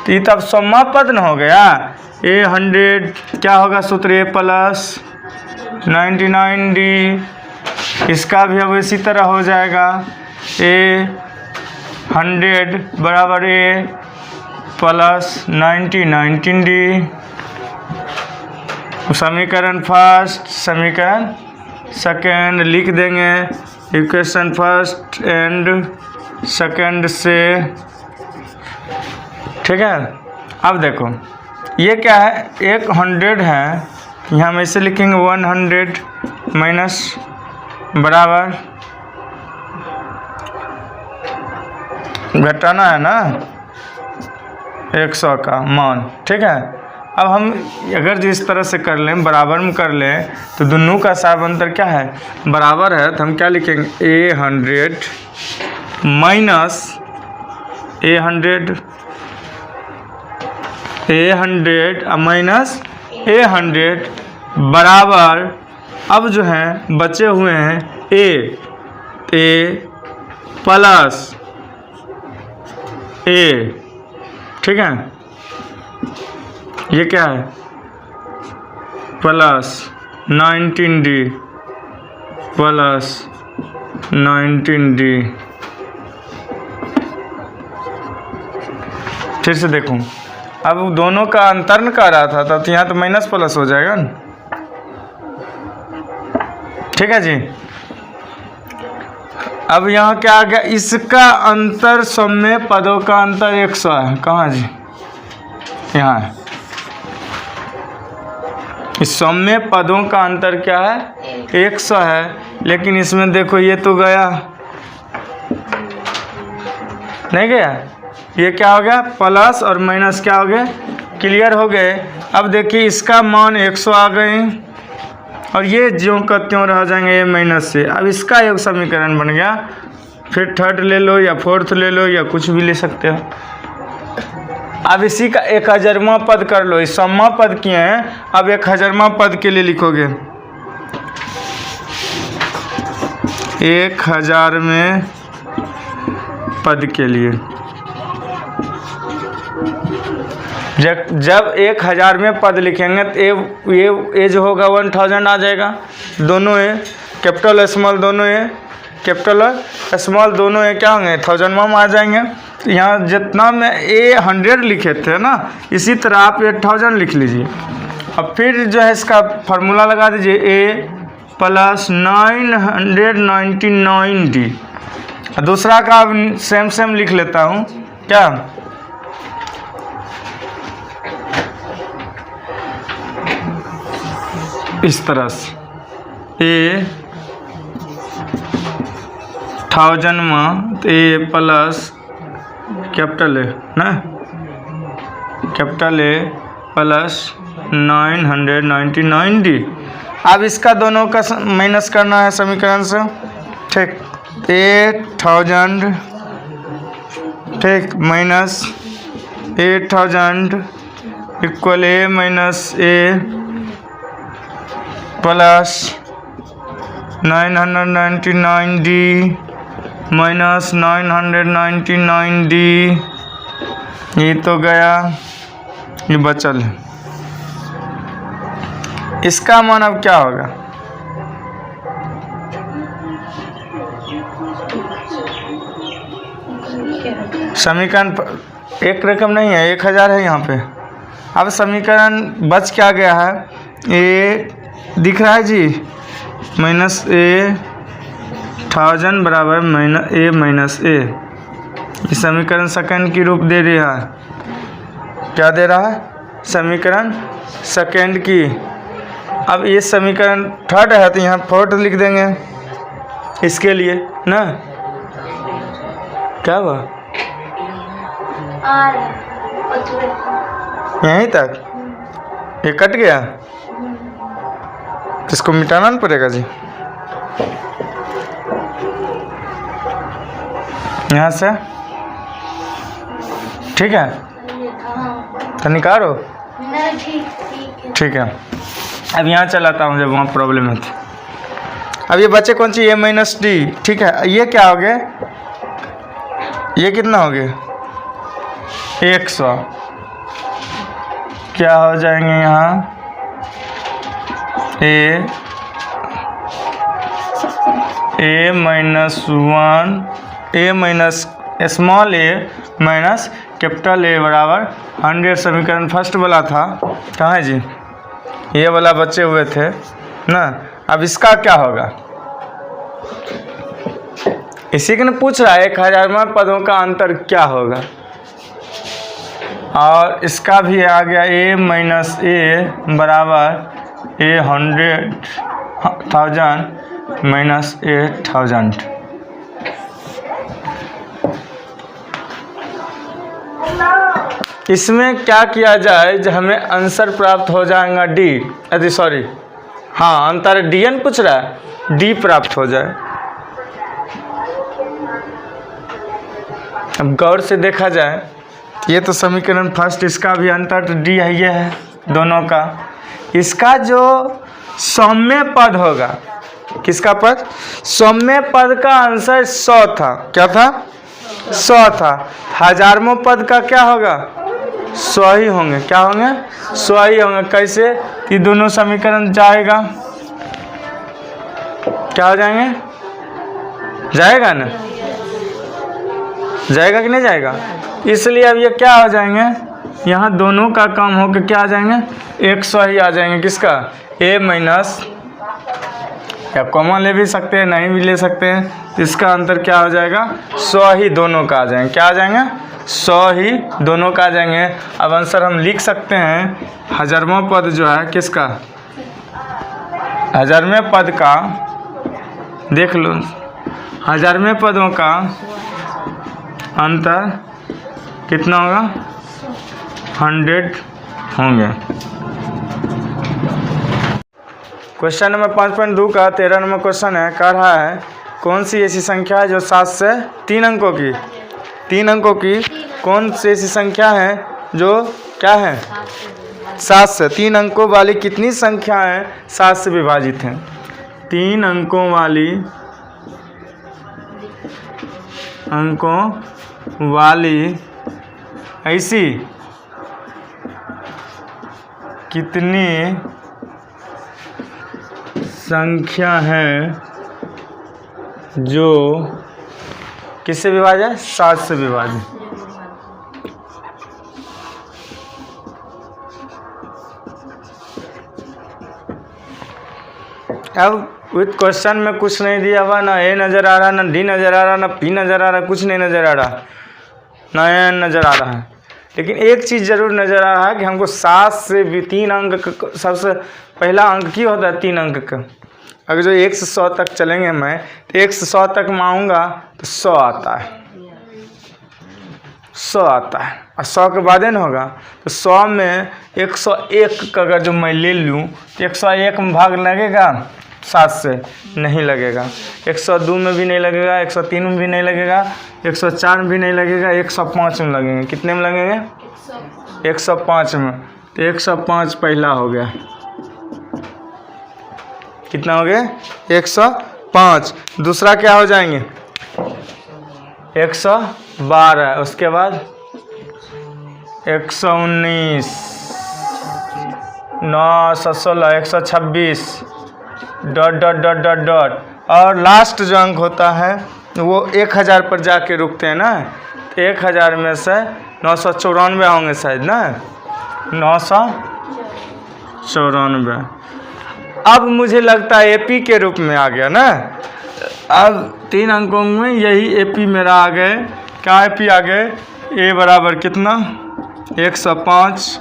तो ये तब सौम्य पद न हो गया। A100 क्या होगा सूत्र A प्लस 99D। इसका भी अब इसी तरह हो जाएगा A100 बराबर A प्लस 19D। समीकरण फर्स्ट समीकरण सेकेंड लिख देंगे। इक्वेशन फर्स्ट एंड सेकेंड से, ठीक है। अब देखो ये क्या है 100 है, यहाँ हम ऐसे लिखेंगे 100 माइनस बराबर घटाना है ना 100 का मान, ठीक है। अब हम अगर जो इस तरह से कर लें बराबर में कर लें तो दोनों का सारवंतर क्या है बराबर है। तो हम क्या लिखेंगे A100 minus A100 minus A100 बराबर, अब जो है बचे हुए हैं A प्लस A, ठीक है। ये क्या है प्लस 19D प्लस 19D। फिर से देखूं, अब दोनों का अंतर न कर रहा था तब यहाँ तो माइनस प्लस हो जाएगा ना, ठीक है जी। अब यहाँ क्या आ गया इसका अंतर सौम्य पदों का अंतर 100 है। कहाँ जी यहाँ है इस सौम्य पदों का अंतर क्या है 100 है, लेकिन इसमें देखो ये तो गया नहीं गया, ये क्या हो गया प्लस और माइनस क्या हो गए क्लियर हो गए। अब देखिए इसका मान 100 आ गए और ये ज्यों का त्यों रह जाएंगे ये माइनस से। अब इसका एक समीकरण बन गया, फिर थर्ड ले लो या फोर्थ ले लो या कुछ भी ले सकते हो। अब इसी का 1000वां पद कर लो, इस सम्मा पद किए हैं, अब 1000वां पद के लिए लिखोगे 1000वें पद के लिए। जब 1000वें पद लिखेंगे तो ये जो होगा 1000 आ जाएगा, दोनों है कैपिटल और स्मॉल, दोनों है कैपिटल और स्मॉल, दोनों है क्या होंगे 1000 में आ जाएंगे। यहाँ जितना में 100 लिखे थे ना, इसी तरह आप 8000 लिख लीजिए। अब फिर जो है इसका फार्मूला लगा दीजिए a + 999d। दूसरा का सेम लिख लेता हूँ क्या, इस तरह से a 1000 में a प्लस कैपिटल ए ना, कैपिटल ए प्लस 999d। अब इसका दोनों का माइनस करना है समीकरण से, ठीक 8000 ठीक minus 8000 equal a minus a plus 999d minus 999d। ये तो गया, ये बचल है। इसका मान अब क्या होगा, समीकरण एक रकम नहीं है 1000 है यहाँ पे। अब समीकरण बच क्या गया है, ए दिख रहा है जी माइनस a 1000 बराबर a माइनस a। ये समीकरण सेकंड की रूप दे रहा है, क्या दे रहा है समीकरण सेकंड की। अब ये समीकरण थर्ड है तो यहाँ फोर्थ लिख देंगे इसके लिए ना, क्या हुआ यहीं तक ये कट गया, इसको मिटाना नहीं पड़ेगा जी। यहाँ से ठीक है तो निकालो, ठीक है। अब यहाँ चलाता हूँ जब वहाँ प्रॉब्लम है। अब ये बच्चे कौन सी a माइनस डी, ठीक है। ये क्या हो गया, ये कितना हो गया 100, क्या हो जाएंगे यहाँ a minus 1 a minus small a minus capital A बराबर 100। समीकरण फर्स्ट वाला था, कहाँ है जी ये वाला बचे हुए थे ना। अब इसका क्या होगा, इसी के ने पूछ रहा है 1000वें पदों का अंतर क्या होगा। और इसका भी आ गया a माइनस a बराबर a 100,000 माइनस a 1000। इसमें क्या किया जाए जो हमें आंसर प्राप्त हो जाएगा डी, अरे सॉरी हाँ अंतर dn पूछ रहा है, डी प्राप्त हो जाए। अब गौर से देखा जाए, ये तो समीकरण फर्स्ट, इसका भी अंतर डी है, ये है दोनों का। इसका जो सौम्य पद होगा, किसका पद, सौम्य पद का आंसर 100 था, क्या था 100 था। 1000वें पद का क्या होगा 100 ही होंगे, क्या होंगे 100 ही होंगे। कैसे, ये दोनों समीकरण जाएगा, क्या हो जाएंगे, जाएगा ना, जाएगा कि नहीं जाएगा। इसलिए अब ये क्या हो जाएंगे, यहाँ दोनों का काम हो के क्या आ जाएंगे 100 ही आ जाएंगे। किसका a माइनस, या कॉमन ले भी सकते हैं नहीं भी ले सकते हैं। इसका अंतर क्या हो जाएगा 100 ही दोनों का आ जाएंगे, क्या आ जाएंगे 100 ही दोनों का आ जाएंगे। अब आंसर हम लिख सकते हैं 1000वां पद जो है किसका हजारवें पद का देख लो, हजारवें पदों का अंतर कितना होगा? 100 होंगे। क्वेश्चन नंबर 5.2 का 13 नंबर क्वेश्चन है, कह रहा है कौन सी ऐसी संख्या है जो 7 से 3 अंकों की, 3 अंकों की कौन सी ऐसी संख्या है जो क्या है? 7 से 3 अंकों वाली कितनी संख्याएं 7 से विभाजित हैं? 3 अंकों वाली ऐसी कितनी संख्या है जो किससे विभाजित है? 7 से विभाजित। अब विथ क्वेश्चन में कुछ नहीं दिया हुआ, ना ए नज़र आ रहा, ना डी नज़र आ रहा, ना पी नज़र आ रहा, कुछ नहीं नज़र आ रहा, ना एन नज़र आ रहा है। लेकिन एक चीज़ ज़रूर नज़र आ रहा है कि हमको 7 से भी 3 अंक, सबसे पहला अंक की होता है 3 अंक का। अगर जो 1 से 100 तक चलेंगे मैं, तो 1 से 100 तक मैं आऊँगा तो 100 आता है, 100 आता है, और 100 के बाद न होगा तो 100 में 101 का अगर जो मैं ले लूँ तो 101 में भाग लगेगा 7 से? नहीं लगेगा। 102 में भी नहीं लगेगा, 103 में भी नहीं लगेगा, 104 में भी नहीं लगेगा, 105 में लगेंगे। कितने में लगेंगे? 105 में। तो 105 पहला हो गया। कितना हो गया? 105। दूसरा क्या हो जाएंगे? 112। उसके बाद 119, 916, 126 dot dot dot dot dot, और लास्ट जो अंक होता है वो 1000 पर जाके रुकते हैं ना। 1000 में से 994 होंगे शायद ना, 994। अब मुझे लगता है एपी के रूप में आ गया ना। अब 3 अंकों में यही एपी मेरा आ गए। क्या एपी आ गए? ए बराबर कितना? 105।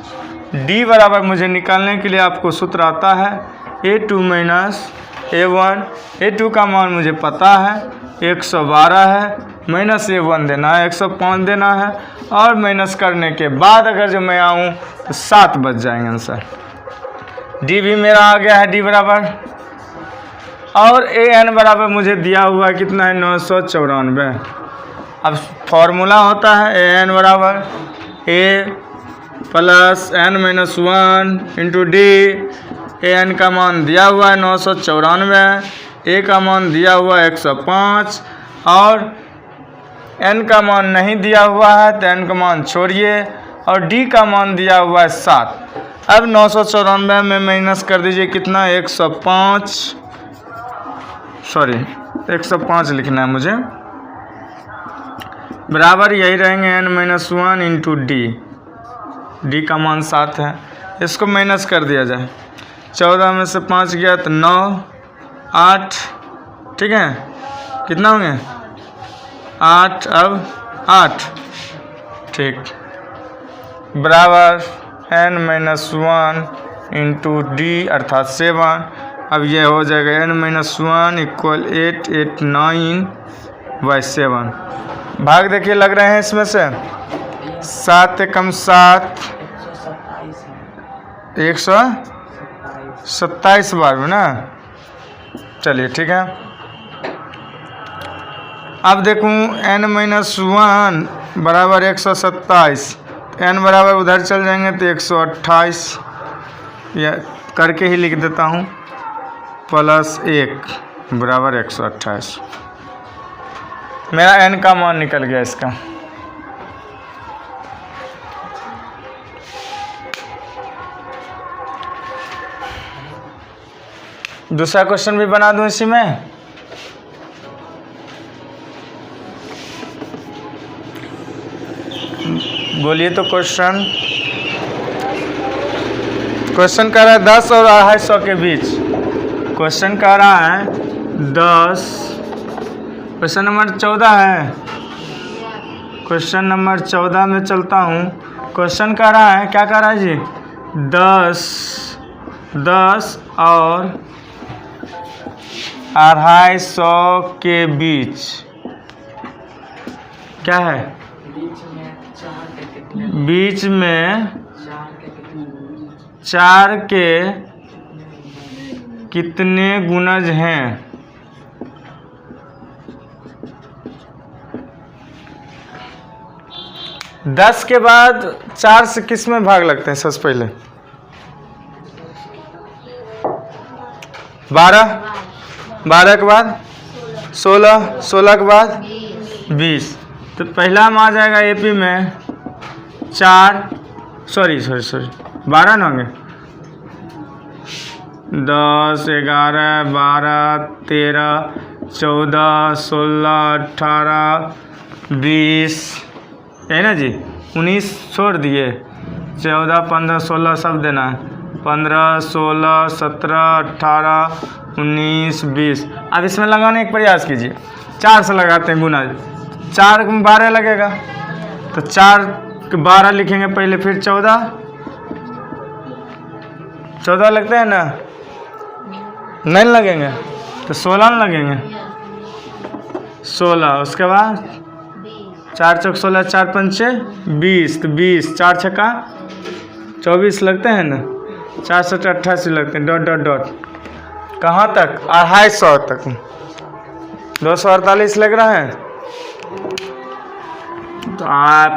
डी बराबर मुझे निकालने के लिए आपको सूत्र आता है A2 माइनस A1। A2 का मान मुझे पता है 112 है, माइनस A1 देना है 105 देना है, और माइनस करने के बाद अगर जो मैं आऊँ तो 7 बच जाएंगे आंसर। डी भी मेरा आ गया है, डी बराबर, और AN बराबर मुझे दिया हुआ है कितना है? 994। अब फॉर्मूला होता है AN बराबर A plus N minus 1 into D. AN का मान दिया हुआ है 994, A का मान दिया हुआ है 105, और N का मान नहीं दिया हुआ है तो N का मान छोड़िए, और D का मान दिया हुआ है 7। अब 994 में माइनस कर दीजिए कितना? 105, सॉरी 105 लिखना है मुझे, बराबर यही रहेंगे N minus 1 into D. D का मान 7 है, इसको माइनस कर दिया जाए। 14 में से 5 गया तो 9, 8, ठीक है, कितना होंगे? 8, अब 8, ठीक, बराबर n माइनस 1 इंटू डी अर्थात 7। अब ये हो जाएगा n माइनस 1 इक्वल 889/7। भाग देखिए लग रहे हैं इसमें से 7 कम 7, 127 बार में ना। चलिए ठीक है। अब देखूँ n माइनस 1 बराबर 127, n बराबर उधर चल जाएंगे तो 128, या करके ही लिख देता हूँ, प्लस 1 बराबर 128। मेरा n का मान निकल गया इसका। दूसरा क्वेश्चन भी बना दूं इसी में। बोलिए तो क्वेश्चन कह रहा है 10 और 250 के बीच। क्वेश्चन कह रहा है 10, क्वेश्चन नंबर 14 है। क्वेश्चन नंबर 14 में चलता हूँ। क्वेश्चन कह रहा है, क्या कह रहा है जी? 10 और 250 के बीच क्या है? बीच में 4 के कितने गुणज हैं? दस के बाद 4 से किस में भाग लगते हैं? सबसे पहले 12 के बाद 16 के बाद 20। तो पहला हम आ जाएगा एपी में 12 ना होंगे। 10, 11, 12, 13, 14, 16, 18, 20 है ना जी। 19 छोड़ दिए, 14, 15, 16 सब देना है। 15, 16, 17, 18, 19, 20। अब इसमें लगाने का प्रयास कीजिए। 4 से लगाते हैं गुना, 4 में 12 लगेगा तो 4 के 12 लिखेंगे पहले, फिर 14 लगते हैं ना, नहीं लगेंगे तो 16 लगेंगे। 16 उसके बाद 4 चौक 16, 4 पंचे 20, तो 20, 4 छक्का 24 लगते हैं ना। 4 7 88 लगते हैं। डॉट डॉट डॉट कहाँ तक? 250 तक। 248 लग रहा है तो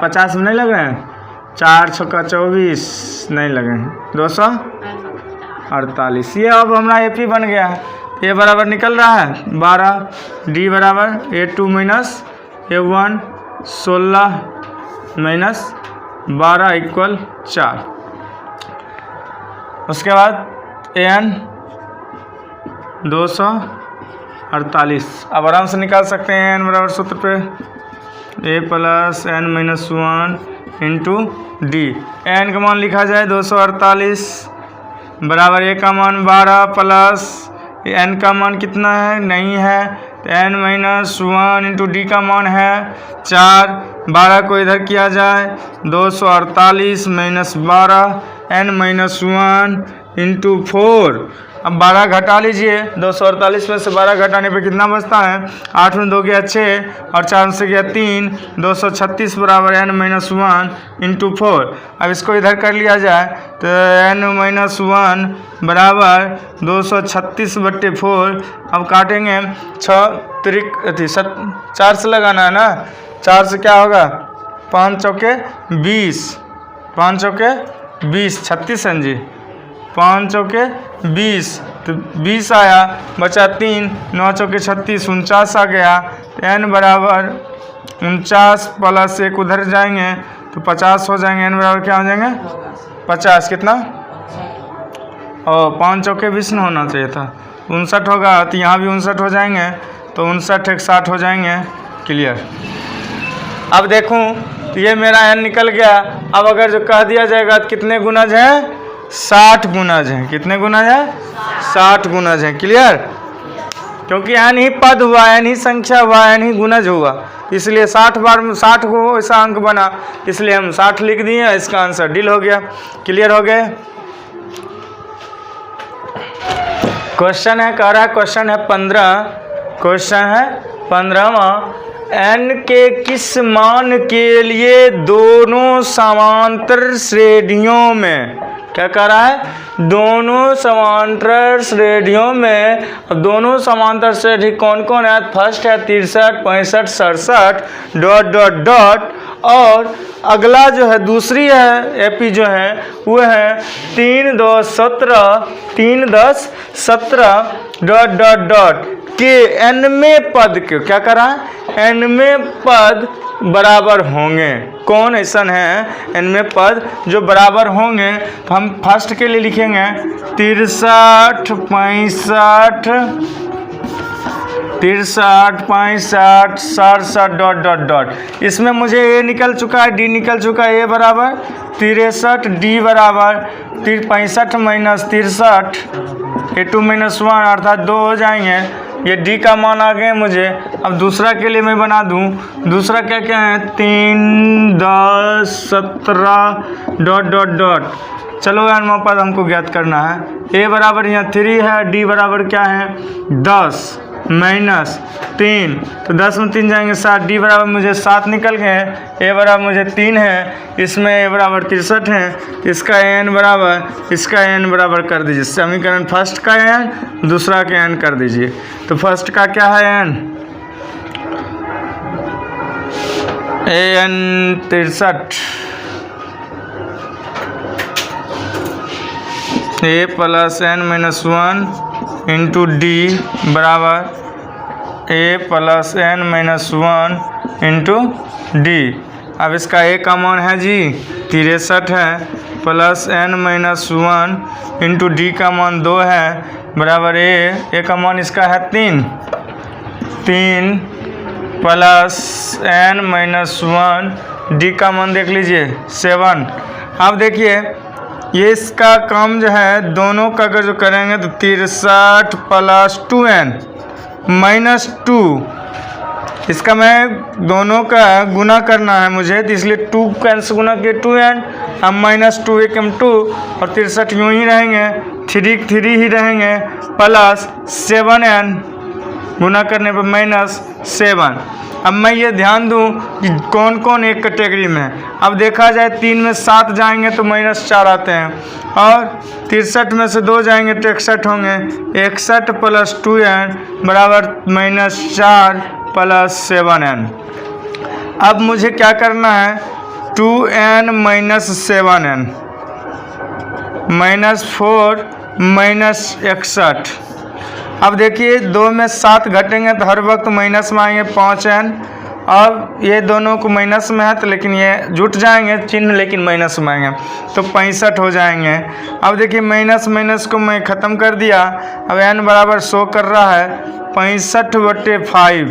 50 में नहीं लग रहे हैं। 4 छक्का 24 नहीं लगे हैं। 248। ये अब हमारा एपी बन गया है। ए बराबर निकल रहा है 12, डी बराबर A2 minus A1 16 minus 12 equal 4। उसके बाद एन 248। अब आराम से निकाल सकते हैं। एन बराबर सूत्र पे a plus n minus 1 into d. N का मान लिखा जाए 248 बराबर ए का मान 12 प्लस एन का मान कितना है नहीं है तो एन माइनस 1 इंटू डी का मान है 4। 12 को इधर किया जाए 248 माइनस 12 एन माइनस 1 इंटू 4। अब 12 घटा लीजिए। 248 में से 12 घटाने पे कितना बचता है? 8 में 2 गया 6 और 4 से गया 3। 236 बराबर एन माइनस 1 इंटू 4। अब इसको इधर कर लिया जाए तो एन माइनस 1 बराबर 236/4। अब काटेंगे 4 से लगाना है ना। 4 से क्या होगा? 5 चौके 20, 5 चौके 20, 36 हैं जी। 5 चौके 20 तो 20 आया, बचा 3, 9 चौके 36, 49 आ गया। एन बराबर 49 प्लस 1 उधर जाएंगे तो 50 हो जाएंगे। एन बराबर क्या हो जाएंगे? 50। कितना? और 5 चौके 20 न होना चाहिए था, 59 होगा तो यहाँ भी 59 हो जाएंगे तो 59 एक 60 हो जाएंगे। क्लियर। अब देखूँ तो ये मेरा एन निकल गया। अब अगर जो कह दिया जाएगा तो कितने गुणज हैं? 60 गुणज हैं। कितने गुणज हैं? 60 गुणज हैं। क्लियर। क्योंकि एन ही पद हुआ, एन ही संख्या हुआ, एन ही गुणज हुआ, इसलिए 60 बार में 60 को ऐसा अंक बना, इसलिए हम 60 लिख दिए। इसका आंसर डील हो गया। क्लियर हो गए। क्वेश्चन है, कह रहा है क्वेश्चन है 15। क्वेश्चन है 15वां। एन के किस मान के लिए दोनों समांतर श्रेणियों में, क्या कह रहा है? दोनों समांतर श्रेणियों में। अब दोनों समांतर श्रेणी कौन कौन है? फर्स्ट है 63, 65, 67 डॉट डॉट डॉट। और अगला जो है दूसरी है एपी जो है वो है 3 2 17, 3 10 17 डॉट डॉट डॉट के एनवें पद के, क्या कर रहा है? एनवें पद बराबर होंगे। कौन ऐसा है इनमें पद जो बराबर होंगे? तो हम फर्स्ट के लिए लिखेंगे 63, 65, 67 डॉट डॉट डॉट। इसमें मुझे ए निकल चुका है, डी निकल चुका है। ए बराबर 63, डी बराबर 65 माइनस 63 A2 माइनस 1 अर्थात 2 हो जाएंगे। ये डी का मान आ गए मुझे। अब दूसरा के लिए मैं बना दूं। दूसरा क्या क्या है? 3 10 17 डॉट डॉट डॉट चलो nवां पद हमको ज्ञात करना है। a बराबर यहाँ 3 है, d बराबर क्या है 10 माइनस 3, तो 10 में 3 जाएंगे 7, d बराबर मुझे 7 निकल गए हैं, a बराबर मुझे 3 है, इसमें a बराबर 63 है, इसका n बराबर कर दीजिए। समीकरण फर्स्ट का n दूसरा का n कर दीजिए। तो फर्स्ट का क्या है n, an 63 a plus n minus 1 into D बराबर a plus n minus 1 into D. अब इसका a का मान है जी 63 है, plus n minus 1 into D का मान 2 है, बराबर a का मान इसका है 3 प्लस n माइनस 1, डी का मान देख लीजिए 7। अब देखिए ये इसका काम जो है दोनों का अगर जो करेंगे तो 63 प्लस 2n माइनस 2, इसका मैं दोनों का गुना करना है मुझे, तो इसलिए 2 कैंसिल गुना किए 2n, अब माइनस 2 एकम 2 और 63 यूँ ही रहेंगे, 3 ही रहेंगे, प्लस 7n गुना करने पर माइनस 7। अब मैं ये ध्यान दूं कि कौन कौन एक कैटेगरी में है। अब देखा जाए 3 में 7 जाएंगे तो माइनस 4 आते हैं, और 63 में से 2 जाएंगे तो 61 होंगे, 61 प्लस 2n बराबर माइनस 4 प्लस 7n। अब मुझे क्या करना है 2n minus 7n minus 4 minus 61। अब देखिए 2 में 7 घटेंगे तो हर वक्त माइनस में आएंगे 5n, अब ये दोनों को माइनस में है तो लेकिन ये जुट जाएंगे चिन्ह, लेकिन माइनस में आएंगे तो 65 हो जाएंगे। अब देखिए माइनस माइनस को मैं ख़त्म कर दिया, अब n बराबर 100 कर रहा है 65/5,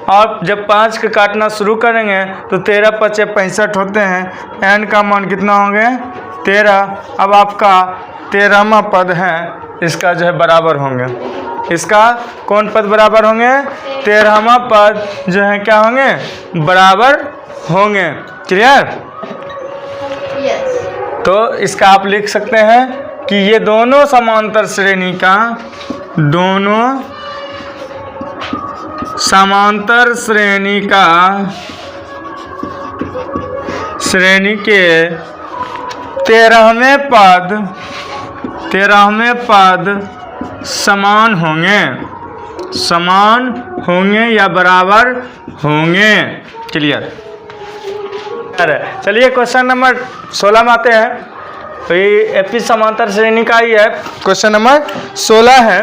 और जब 5 का काटना शुरू करेंगे तो 13 × 5 = 65 होते हैं, n का मान कितना होंगे 13। अब आपका 13वां पद है इसका जो है बराबर होंगे, इसका कौन पद बराबर होंगे 13वां पद जो है क्या होंगे बराबर होंगे। क्लियर? तो इसका आप लिख सकते हैं कि ये दोनों समांतर श्रेणी के 13वें पद समान होंगे या बराबर होंगे। क्लियर? चलिए क्वेश्चन नंबर 16 में आते हैं। तो ये एपी समांतर श्रेणी का ही है, क्वेश्चन नंबर 16 है।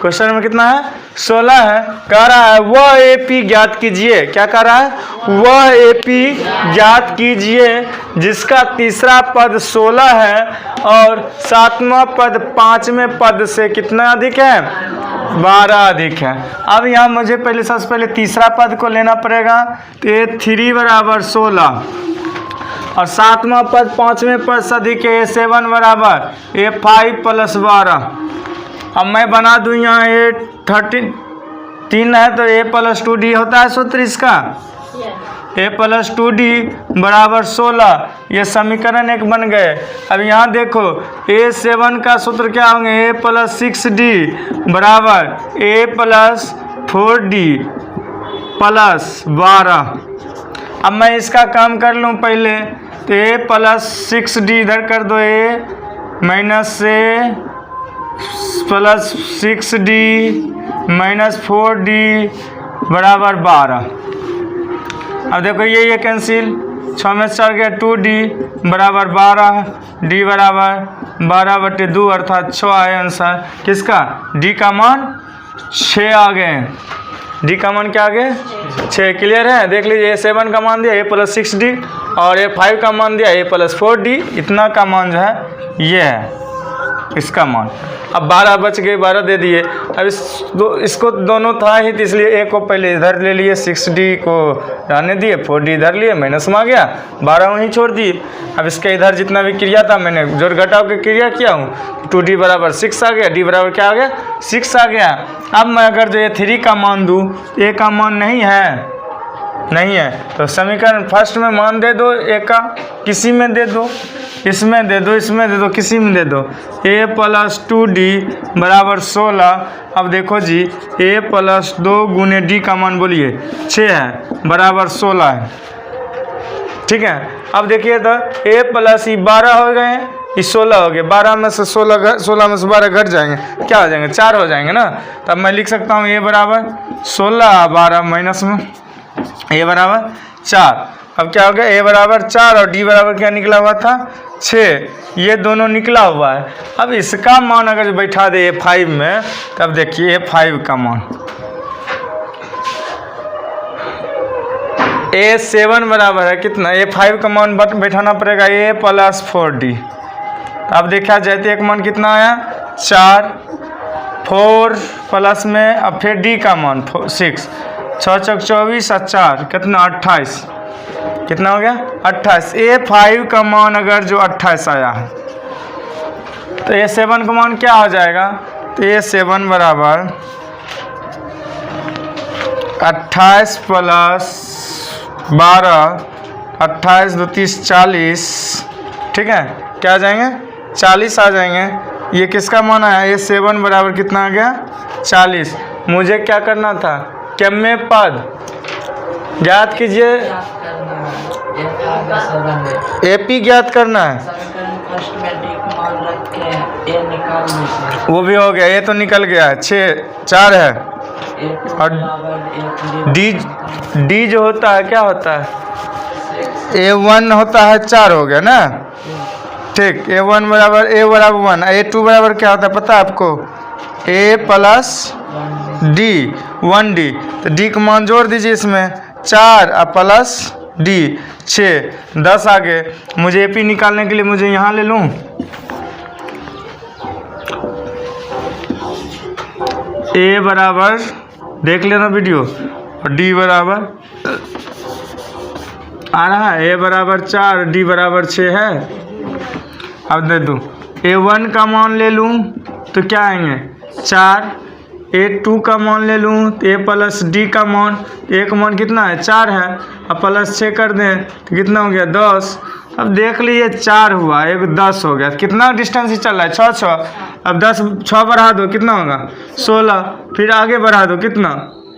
क्वेश्चन नंबर कितना है 16 है। कह रहा है वह एपी ज्ञात कीजिए, क्या कह रहा है वह एपी ज्ञात कीजिए जिसका तीसरा पद 16 है और 7वां पद 5वें पद से कितना अधिक है 12 अधिक है। अब यहाँ मुझे सबसे पहले तीसरा पद को लेना पड़ेगा, तो ये 3 बराबर 16 और 7वां पद 5वें पद से अधिक है 7 बराबर 5 + 12। अब मैं बना दूँ यहाँ ये 3 है तो a + 2d होता है सूत्र इसका, a + 2d बराबर 16, ये समीकरण 1 बन गए। अब यहाँ देखो a7 का सूत्र क्या होंगे a + 6d बराबर a + 4d + 12। अब मैं इसका काम कर लूँ पहले, तो a + 6d इधर कर दो, a + 6d - 4d बराबर 12। अब देखो ये कैंसिल, 6 में 4 गया 2d बराबर 12, d बराबर 12/2 अर्थात 6 आए आंसर किसका, d का मान 6 आ गए। d का मान क्या आ गए 6। क्लियर है? देख लीजिए a7 का मान दिया a + 6d और a5 का मान दिया a + 4d, इतना का मान जो है ये है इसका मान। अब 12 बच गए, 12 दे दिए। अब इसको दोनों था ही तो इसलिए a को पहले इधर ले लिए, 6d को रहने दिए, 4d इधर लिए, माइनस में आ गया, 12 वहीं छोड़ दिए। अब इसके इधर जितना भी क्रिया था मैंने जोड़ घटाव की क्रिया किया हूँ, 2d बराबर 6 आ गया, d बराबर क्या आ गया 6 आ गया। अब मैं अगर जो ये 3 का मान दूँ, a का मान नहीं है, तो समीकरण फर्स्ट में मान दे दो a का, किसी में दे दो, इसमें दे दो, इसमें दे दो, किसी में दे दो। a + 2d बराबर 16। अब देखो जी a + 2 गुने d का मान बोलिए 6 है बराबर 16 है। ठीक है, अब देखिए तो a + 12 हो गए, ये 16 हो गए, 12 में से 16 में से 12 घट जाएंगे, क्या हो जाएंगे 4 हो जाएंगे ना। तब मैं लिख सकता हूँ a बराबर 16 12 माइनस में a बराबर 4। अब क्या हो गया a बराबर 4 और d बराबर क्या निकला हुआ था 6, ये दोनों निकला हुआ है। अब इसका मान अगर बैठा दे a5 में, तब देखिए a5 का मान a7 बराबर है कितना, a5 का मान बैठाना पड़ेगा a + 4d। अब देखा जाए तो एक मान कितना आया 4, 4 प्लस में अब फिर d का मान 6, 6 × 24 और 4 कितना 28, कितना हो गया 28। a5 का मान अगर जो 28 आया है तो a7 का मान क्या हो जाएगा, तो a7 बराबर 28 + 12, 28 × 2 = 30 40, ठीक है, क्या आ जाएंगे 40 आ जाएंगे। ये किसका मान आया a7 बराबर कितना आ गया 40। मुझे क्या करना था, क्रम्य पद ज्ञात कीजिए, AP ज्ञात करना है, वो भी हो गया, ये तो निकल गया है 6 4 है, और D जो होता है क्या होता है A1 होता है 4 हो गया ना, ठीक। A1 बराबर A बराबर 1, A2 बराबर क्या होता है पता है आपको, A + D 1D, तो D का मान जोड़ दीजिए इसमें 4 और प्लस D 6 10 आगे। मुझे AP निकालने के लिए मुझे यहाँ ले लूँ, A बराबर देख लेना वीडियो, और D बराबर आ रहा है, A बराबर 4 D बराबर 6 है। अब दे दूँ A1 का मान ले लूँ तो क्या आएंगे 4, A2 का मान ले लूँ तो A + D का मान, A का मान कितना है 4 है, अब +6 कर दें तो कितना हो गया 10। अब देख लीजिए 4 हुआ, एक 10 हो गया, कितना डिस्टेंस ही चल रहा है 6 6, अब 10 6 बढ़ा दो कितना होगा 16, फिर आगे बढ़ा दो कितना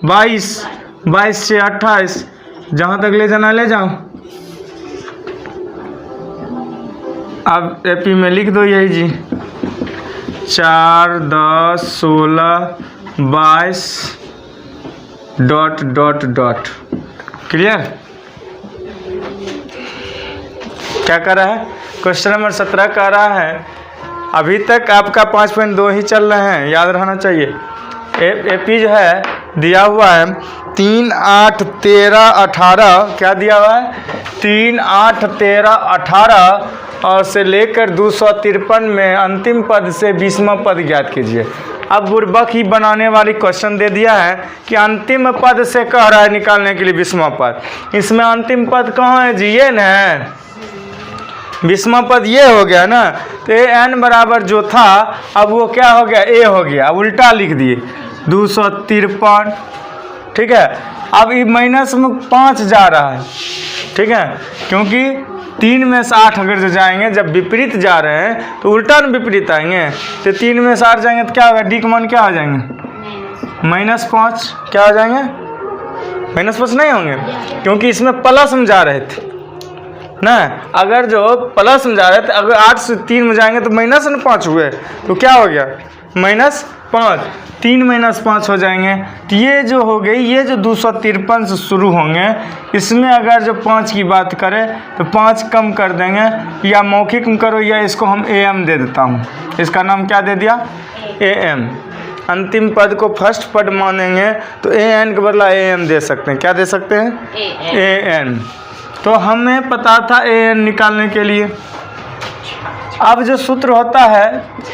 22, 22 से 28, जहाँ तक ले जाना ले जाओ। अब AP में लिख दो यही जी 4 10 16 22 ... क्लियर। क्या कर रहा है, क्वेश्चन नंबर 17 कह रहा है, अभी तक आपका 5.2 ही चल रहे हैं, याद रहना चाहिए। AP जो है दिया हुआ है 3 8 13 18, क्या दिया हुआ है 3 8 13 18 और से लेकर 253 में अंतिम पद से 20वां पद ज्ञात कीजिए। अब बुर्बक ही बनाने वाली क्वेश्चन दे दिया है कि अंतिम पद से कह रहा है निकालने के लिए 20वां पद। इसमें अंतिम पद कहाँ है जी, ये न है 20वां पद ये हो गया ना, तो n बराबर जो था अब वो क्या हो गया a हो गया, उल्टा लिख दिए 253, ठीक है। अब ये माइनस में 5 जा रहा है, ठीक है, क्योंकि 3 में से 8 अगर जो जाएंगे, जब विपरीत जा रहे हैं तो उल्टा न विपरीत आएंगे, तो 3 में से 8 जाएंगे तो क्या होगा D का मान क्या हो जाएंगे -5, क्या हो जाएंगे -5 नहीं होंगे, क्योंकि इसमें प्लस में जा रहे थे ना। अगर जो प्लस में जा रहे थे, अगर 8 से 3 में जाएंगे तो -5 हुए, तो क्या हो गया -5, 3 - 5 हो जाएंगे। तो ये जो हो गई, ये जो 253 से शुरू होंगे, इसमें अगर जो 5 की बात करें तो 5 कम कर देंगे, या मौखिक में करो या इसको हम AM दे देता हूँ, इसका नाम क्या दे दिया AM। अंतिम पद को फर्स्ट पद मानेंगे तो AN के बदला AM दे सकते हैं, क्या दे सकते हैं AN। तो हमें पता था AN निकालने के लिए। अब जो सूत्र होता है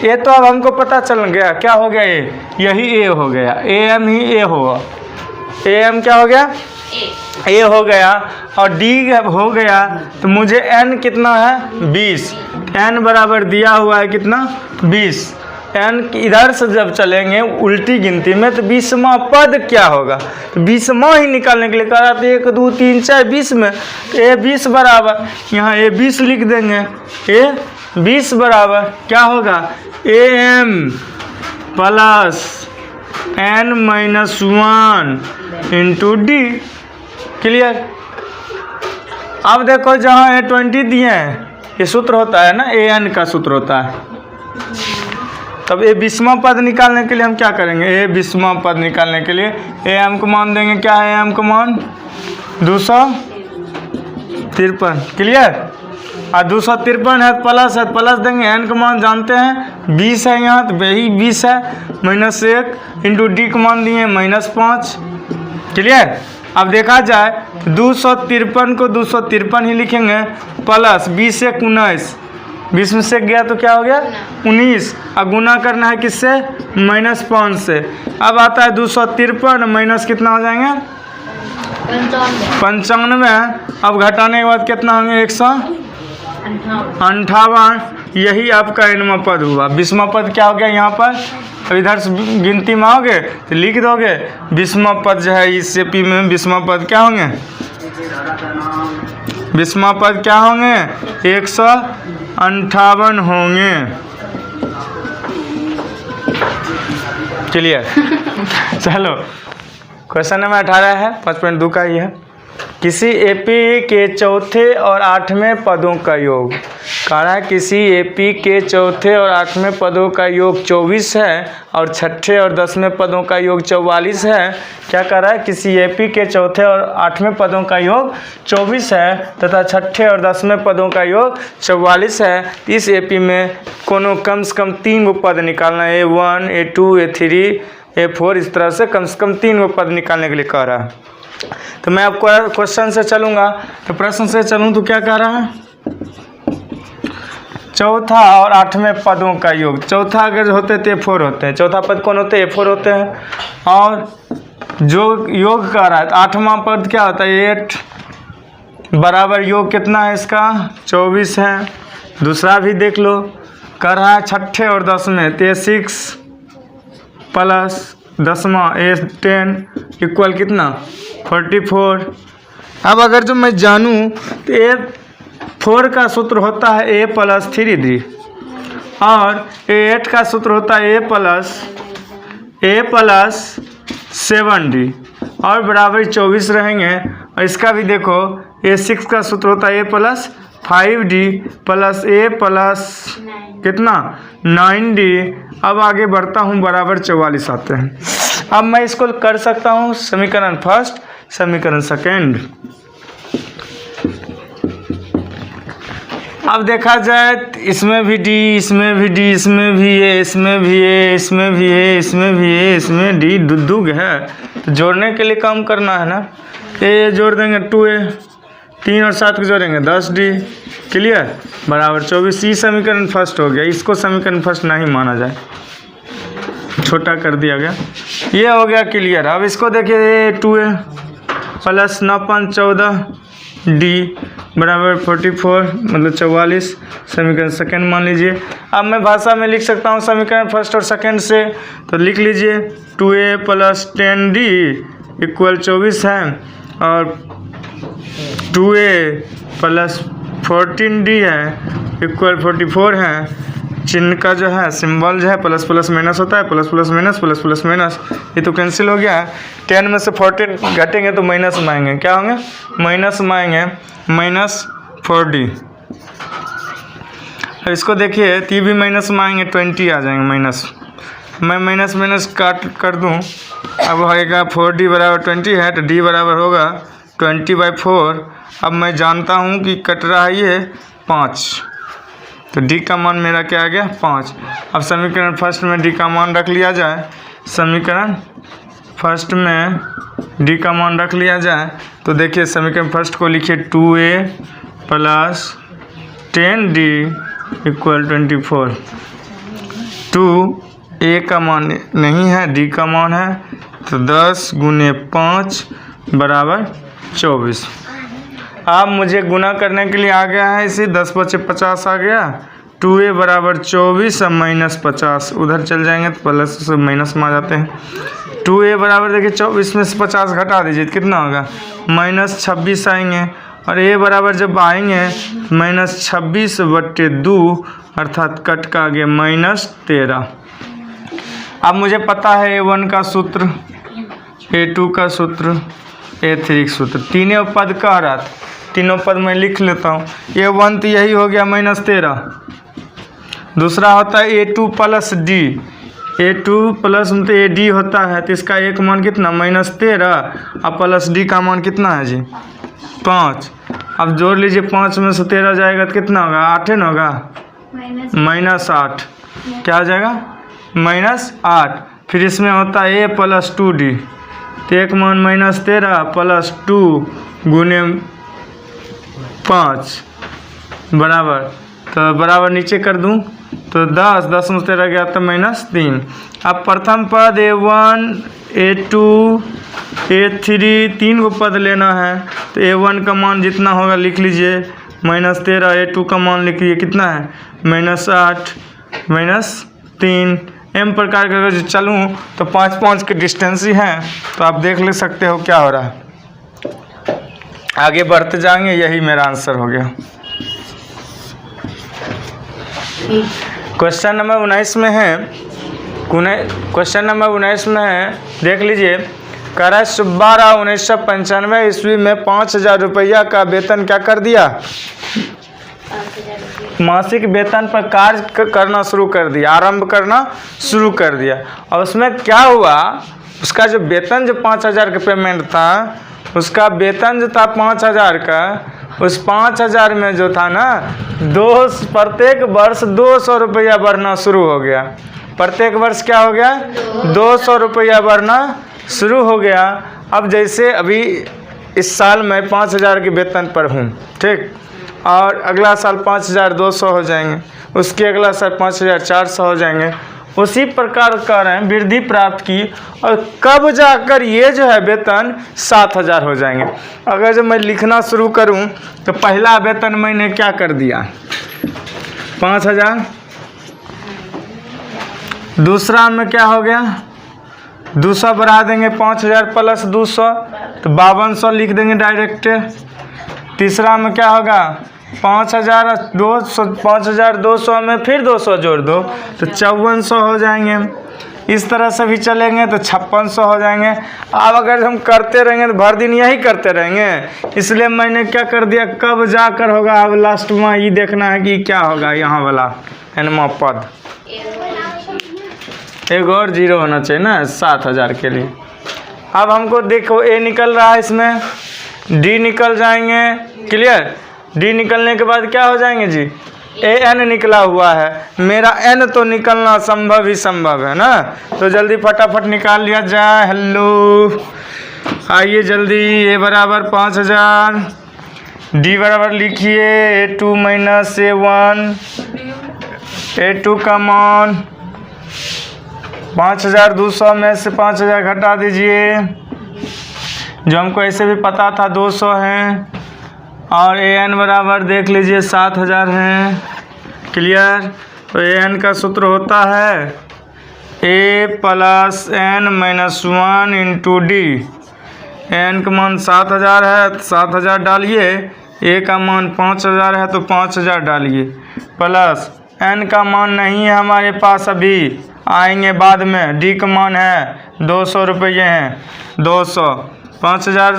ये तो अब हमको पता चल गया, क्या हो गया ये, यही A हो गया, AM ही A होगा, AM क्या हो गया A हो गया, और D हो गया। तो मुझे N कितना है 20, N बराबर दिया हुआ है कितना 20, n इधर से जब चलेंगे उल्टी गिनती में तो 20वां पद क्या होगा, तो 20वां ही निकालने के लिए कह रहा था 1 2 3 4 20 में, तो a 20 बराबर यहाँ a 20 लिख देंगे, a 20 बराबर क्या होगा am plus n-1 into D. Clear. अब देखो जहाँ a20 दिए हैं ये सूत्र होता है ना, an का सूत्र होता है, तब ये 20वां पद निकालने के लिए हम क्या करेंगे, ये 20वां पद निकालने के लिए am को मान देंगे, क्या है am को मान 253। क्लियर। और 253 है प्लस देंगे, n का मान जानते हैं 20 है यहाँ, तो वही 20 है -1 इंटू डी का मान दिए -5। क्लियर। अब देखा जाए 253 को 253 ही लिखेंगे प्लस 20 1 19, 20 में से गया तो क्या हो गया 19, अब गुना करना है किससे -5 से। अब आता है 253 माइनस कितना हो जाएंगे 95, अब घटाने के बाद कितना होंगे 158। यही आपका nवां पद हुआ। 20वां पद क्या हो गया यहाँ पर, अब इधर से गिनती में आओगे तो लिख दोगे 20वां पद जो है इस एपी में 20वां पद क्या होंगे, 20वां पद क्या होंगे 158 होंगे। क्लियर। चलो क्वेश्चन नंबर 18 है, 5.2 का ही है। किसी एपी के चौथे और 8वें पदों का योग, कह रहा है किसी एपी के चौथे और 8वें पदों का योग 24 है और छठे और 10वें पदों का योग 44 है। क्या कह रहा है, किसी एपी के चौथे और 8वें पदों का योग 24 है तथा छठे और 10वें पदों का योग 44 है। इस एपी में कोनो कम से कम 3 पद निकालना है, A1 A2 A3 A4, इस तरह से कम 3 पद निकालने के लिए कह रहा है। तो मैं आपको क्वेश्चन से चलूँगा, तो प्रश्न से चलूँ तो क्या कह रहा है, चौथा और 8वें पदों का योग, चौथा अगर होते तो A4 होते हैं, चौथा पद कौन होते हैं A4 होते हैं, और जो योग कर रहा है तो 8वां पद क्या होता है 8 बराबर योग कितना है इसका 24 है। दूसरा भी देख लो, कर रहा है छठे और 10वें तो 6 प्लस 10वां 10 इक्वल कितना 44। अब अगर जो मैं जानूँ तो A4 का सूत्र होता है A प्लस 3D और A8 का सूत्र होता है A प्लस 7D और बराबर 24 रहेंगे। और इसका भी देखो A6 का सूत्र होता है A plus 5D plus A plus कितना 9D। अब आगे बढ़ता हूँ, बराबर 44 आते हैं। अब मैं इसको कर सकता हूँ समीकरण फर्स्ट, समीकरण सेकेंड। अब देखा जाए इसमें भी D, इसमें भी D, इसमें भी A, इसमें भी A, इसमें भी A, इसमें भी A, इसमें D दुग है, तो जोड़ने के लिए काम करना है ना। A जोड़ देंगे 2A, 3 और 7 को जोड़ेंगे 10D। क्लियर। बराबर 24। ई समीकरण फर्स्ट हो गया, इसको समीकरण फर्स्ट नहीं माना जाए, छोटा कर दिया गया। ये हो गया क्लियर। अब इसको देखिए 2A प्लस 9 5 14D बराबर 44 मतलब 44 समीकरण सेकंड मान लीजिए। अब मैं भाषा में लिख सकता हूँ समीकरण फर्स्ट और सेकंड से, तो लिख लीजिए 2A प्लस 10D इक्वल 24 है और 2A प्लस 14D है इक्वल 44 है। चिन्ह का जो है सिंबल जो है प्लस प्लस माइनस होता है, plus plus minus plus plus minus, ये तो कैंसिल हो गया है। 10 में से 14 घटेंगे तो माइनस में आएंगे, क्या होंगे माइनस में आएंगे -4D। अब इसको देखिए तो ये भी माइनस में आएंगे 20 आ जाएंगे माइनस, मैं माइनस माइनस काट कर दूं। अब होएगा 4D बराबर 20 है तो D बराबर होगा 20/4। अब मैं जानता हूं कि कट रहा है ये 5, तो D का मान मेरा क्या आ गया 5। अब समीकरण फर्स्ट में D का मान रख लिया जाए, समीकरण फर्स्ट में D का मान रख लिया जाए तो देखिए समीकरण फर्स्ट को लिखिए 2A plus 10D equal 24। 2A का मान नहीं है, D का मान है, तो 10 गुने 5 बराबर 24। अब मुझे गुना करने के लिए आ गया है इसे 10 × 50 आ गया 2a बराबर 24 और माइनस 50, उधर चल जाएंगे तो प्लस से माइनस में आ जाते हैं। 2a बराबर देखिए 24 में से 50 घटा दीजिए, कितना होगा माइनस 26 आएंगे। और a बराबर जब आएंगे माइनस 26/2 अर्थात कट का आगे माइनस 13। अब मुझे पता है a1 का सूत्र, a2 का सूत्र, a3 का सूत्र, तीनों पद कह रहा था, तीनों पद मैं लिख लेता हूँ। a1 तो यही हो गया माइनस 13, दूसरा होता है a2 plus D, a2 plus मतलब ad होता है, तो इसका एक मान कितना माइनस 13 और प्लस डी का मान कितना है जी 5। अब जोड़ लीजिए 5 में से 13 जाएगा तो कितना होगा 8 न होगा माइनस 8, क्या हो जाएगा माइनस 8। फिर इसमें होता है a प्लस 2d, तो एक मान माइनस 13 प्लस 2 गुने 5 बराबर, तो बराबर नीचे कर दूं तो 10, 10 में 13 गया तो माइनस 3। अब प्रथम पद a1 a2 a3 तीन को पद लेना है, तो a1 का मान जितना होगा लिख लीजिए माइनस 13, a2 का मान लिखिए कितना है माइनस 8 माइनस 3। एम प्रकार का अगर चलूँ तो 5-5 के डिस्टेंस ही हैं, तो आप देख ले सकते हो क्या हो रहा है, आगे बढ़ते जाएंगे। यही मेरा आंसर हो गया। क्वेश्चन नंबर 19 में है, क्वेश्चन नंबर 19 में है, देख लीजिए। करा सुब्बा राव 1995 ईस्वी में 5,000 रुपया का वेतन क्या कर दिया, मासिक वेतन पर कार्य करना शुरू कर दिया, आरंभ करना शुरू कर दिया। और उसमें क्या हुआ, उसका जो वेतन जो 5,000 का पेमेंट था, उसका वेतन जो था 5,000 का, उस 5,000 में जो था ना प्रत्येक वर्ष 200 रुपया बढ़ना शुरू हो गया। प्रत्येक वर्ष क्या हो गया 200 रुपया बढ़ना शुरू हो गया। अब जैसे अभी इस साल मैं 5,000 के वेतन पर हूँ, ठीक, और अगला साल 5,200 हो जाएंगे, उसके अगला साल 5,400 हो जाएंगे। उसी प्रकार कर रहे हैं वृद्धि प्राप्त की, और कब जाकर ये जो है वेतन 7,000 हो जाएंगे। अगर जब मैं लिखना शुरू करूं तो पहला वेतन मैंने क्या कर दिया 5,000, दूसरा में क्या हो गया 200 बढ़ा देंगे, 5,000 प्लस 200 तो 5,200 लिख देंगे डायरेक्ट। तीसरा में क्या होगा 5,200 में फिर 200 जोड़ दो तो 5,400 हो जाएंगे। इस तरह से भी चलेंगे तो 5,600 हो जाएंगे। अब अगर हम करते रहेंगे तो भर दिन यही करते रहेंगे, इसलिए मैंने क्या कर दिया, कब जाकर होगा अब लास्ट में ये देखना है कि क्या होगा। यहाँ वाला एनमा पद एक और जीरो होना चाहिए ना 7,000 के लिए। अब हमको देखो ए निकल रहा है, इसमें डी निकल जाएंगे, क्लियर। डी निकलने के बाद क्या हो जाएंगे जी ए एन निकला हुआ है, मेरा एन तो निकलना संभव ही संभव है ना, तो जल्दी फटाफट निकाल लिया जाए। हेलो आइए जल्दी, ए बराबर 5,000, डी बराबर लिखिए A2 माइनस A1, A2 का मान 5,200 में से 5,000 घटा दीजिए, जो हमको ऐसे भी पता था 200 हैं, और an बराबर देख लीजिए 7,000 हैं, क्लियर। तो an का सूत्र होता है a plus n minus 1 into D. n का मान 7,000 है तो 7,000 डालिए, a का मान 5,000 है तो 5,000 डालिए, प्लस n का मान नहीं है हमारे पास, अभी आएंगे बाद में। d का मान है 200 रुपये हैं, 200, 5,000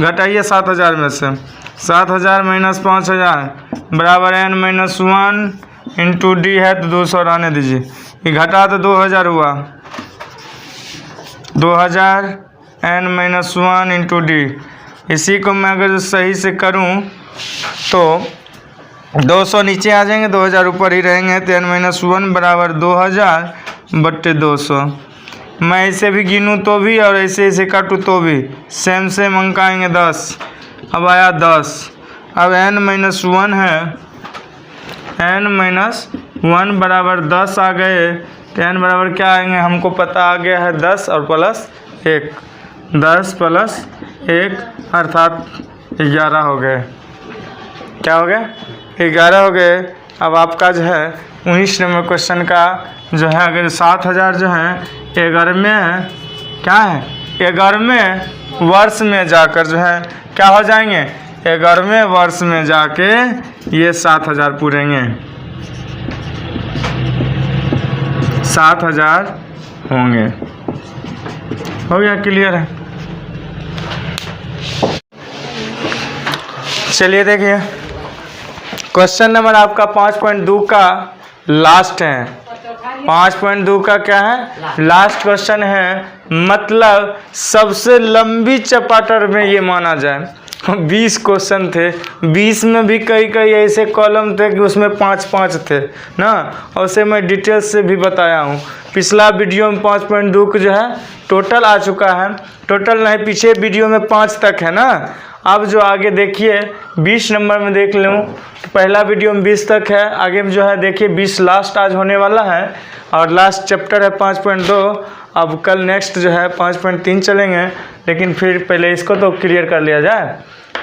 घटाइए 7,000 में से, 7,000 माइनस 5,000 बराबर n माइनस 1 इंटू डी है तो 200 रहने दीजिए, ये घटा तो 2,000 हुआ, 2,000 n माइनस 1 इंटू डी। इसी को मैं अगर सही से करूं तो 200 नीचे आ जाएंगे, 2,000 ऊपर ही रहेंगे, तो n माइनस 1 बराबर 2,000 बट्टे 200। मैं ऐसे भी गिनूँ तो भी और ऐसे ऐसे काटूँ तो भी सेम सेम अंक आएंगे 10। अब आया 10, अब n माइनस 1 है, n माइनस 1 बराबर 10 आ गए, तो n बराबर क्या आएंगे हमको पता आ गया है 10 और प्लस 1, 10 प्लस 1 अर्थात 11 हो गए। क्या हो गए 11 हो गए। अब आपका जो है 19 नंबर क्वेश्चन का जो है, अगर 7000 जो है 11वें क्या है 11वें वर्ष में जाकर जो है क्या हो जाएंगे, 11वें वर्ष में जाके ये 7000 पूरेंगे, 7000 होंगे। हो गया, क्लियर है। चलिए देखिए क्वेश्चन नंबर आपका 5.2 का लास्ट है। 5.2 का क्या है, लास्ट क्वेश्चन है। मतलब सबसे लंबी चपाटर में ये माना जाए। 20 क्वेश्चन थे, 20 में भी कई ऐसे कॉलम थे कि उसमें 5-5 थे ना, और उसे मैं डिटेल्स से भी बताया हूँ। पिछला वीडियो में 5.2 जो है टोटल आ चुका है, टोटल नहीं पीछे वीडियो में 5 तक है ना। अब जो आगे देखिए 20 नंबर में देख लूँ, तो पहला वीडियो में 20 तक है, आगे में जो है देखिए 20 लास्ट आज होने वाला है, और लास्ट चैप्टर है 5.2। अब कल नेक्स्ट जो है 5.3 चलेंगे, लेकिन फिर पहले इसको तो क्लियर कर लिया जाए।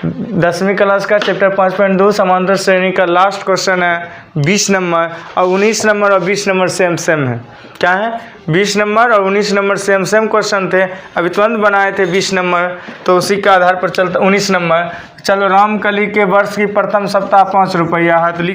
10वीं क्लास का चैप्टर 5.2 समांतर श्रेणी का लास्ट क्वेश्चन है 20 नंबर, और 19 नंबर और 20 नंबर सेम है। क्या है, 20 नंबर और 19 नंबर सेम क्वेश्चन थे। अभी तुरंत बनाए थे 20 नंबर, तो उसी के आधार पर चलता 19 नंबर। चलो, रामकली के वर्ष की प्रथम सप्ताह 5 रुपया है, तो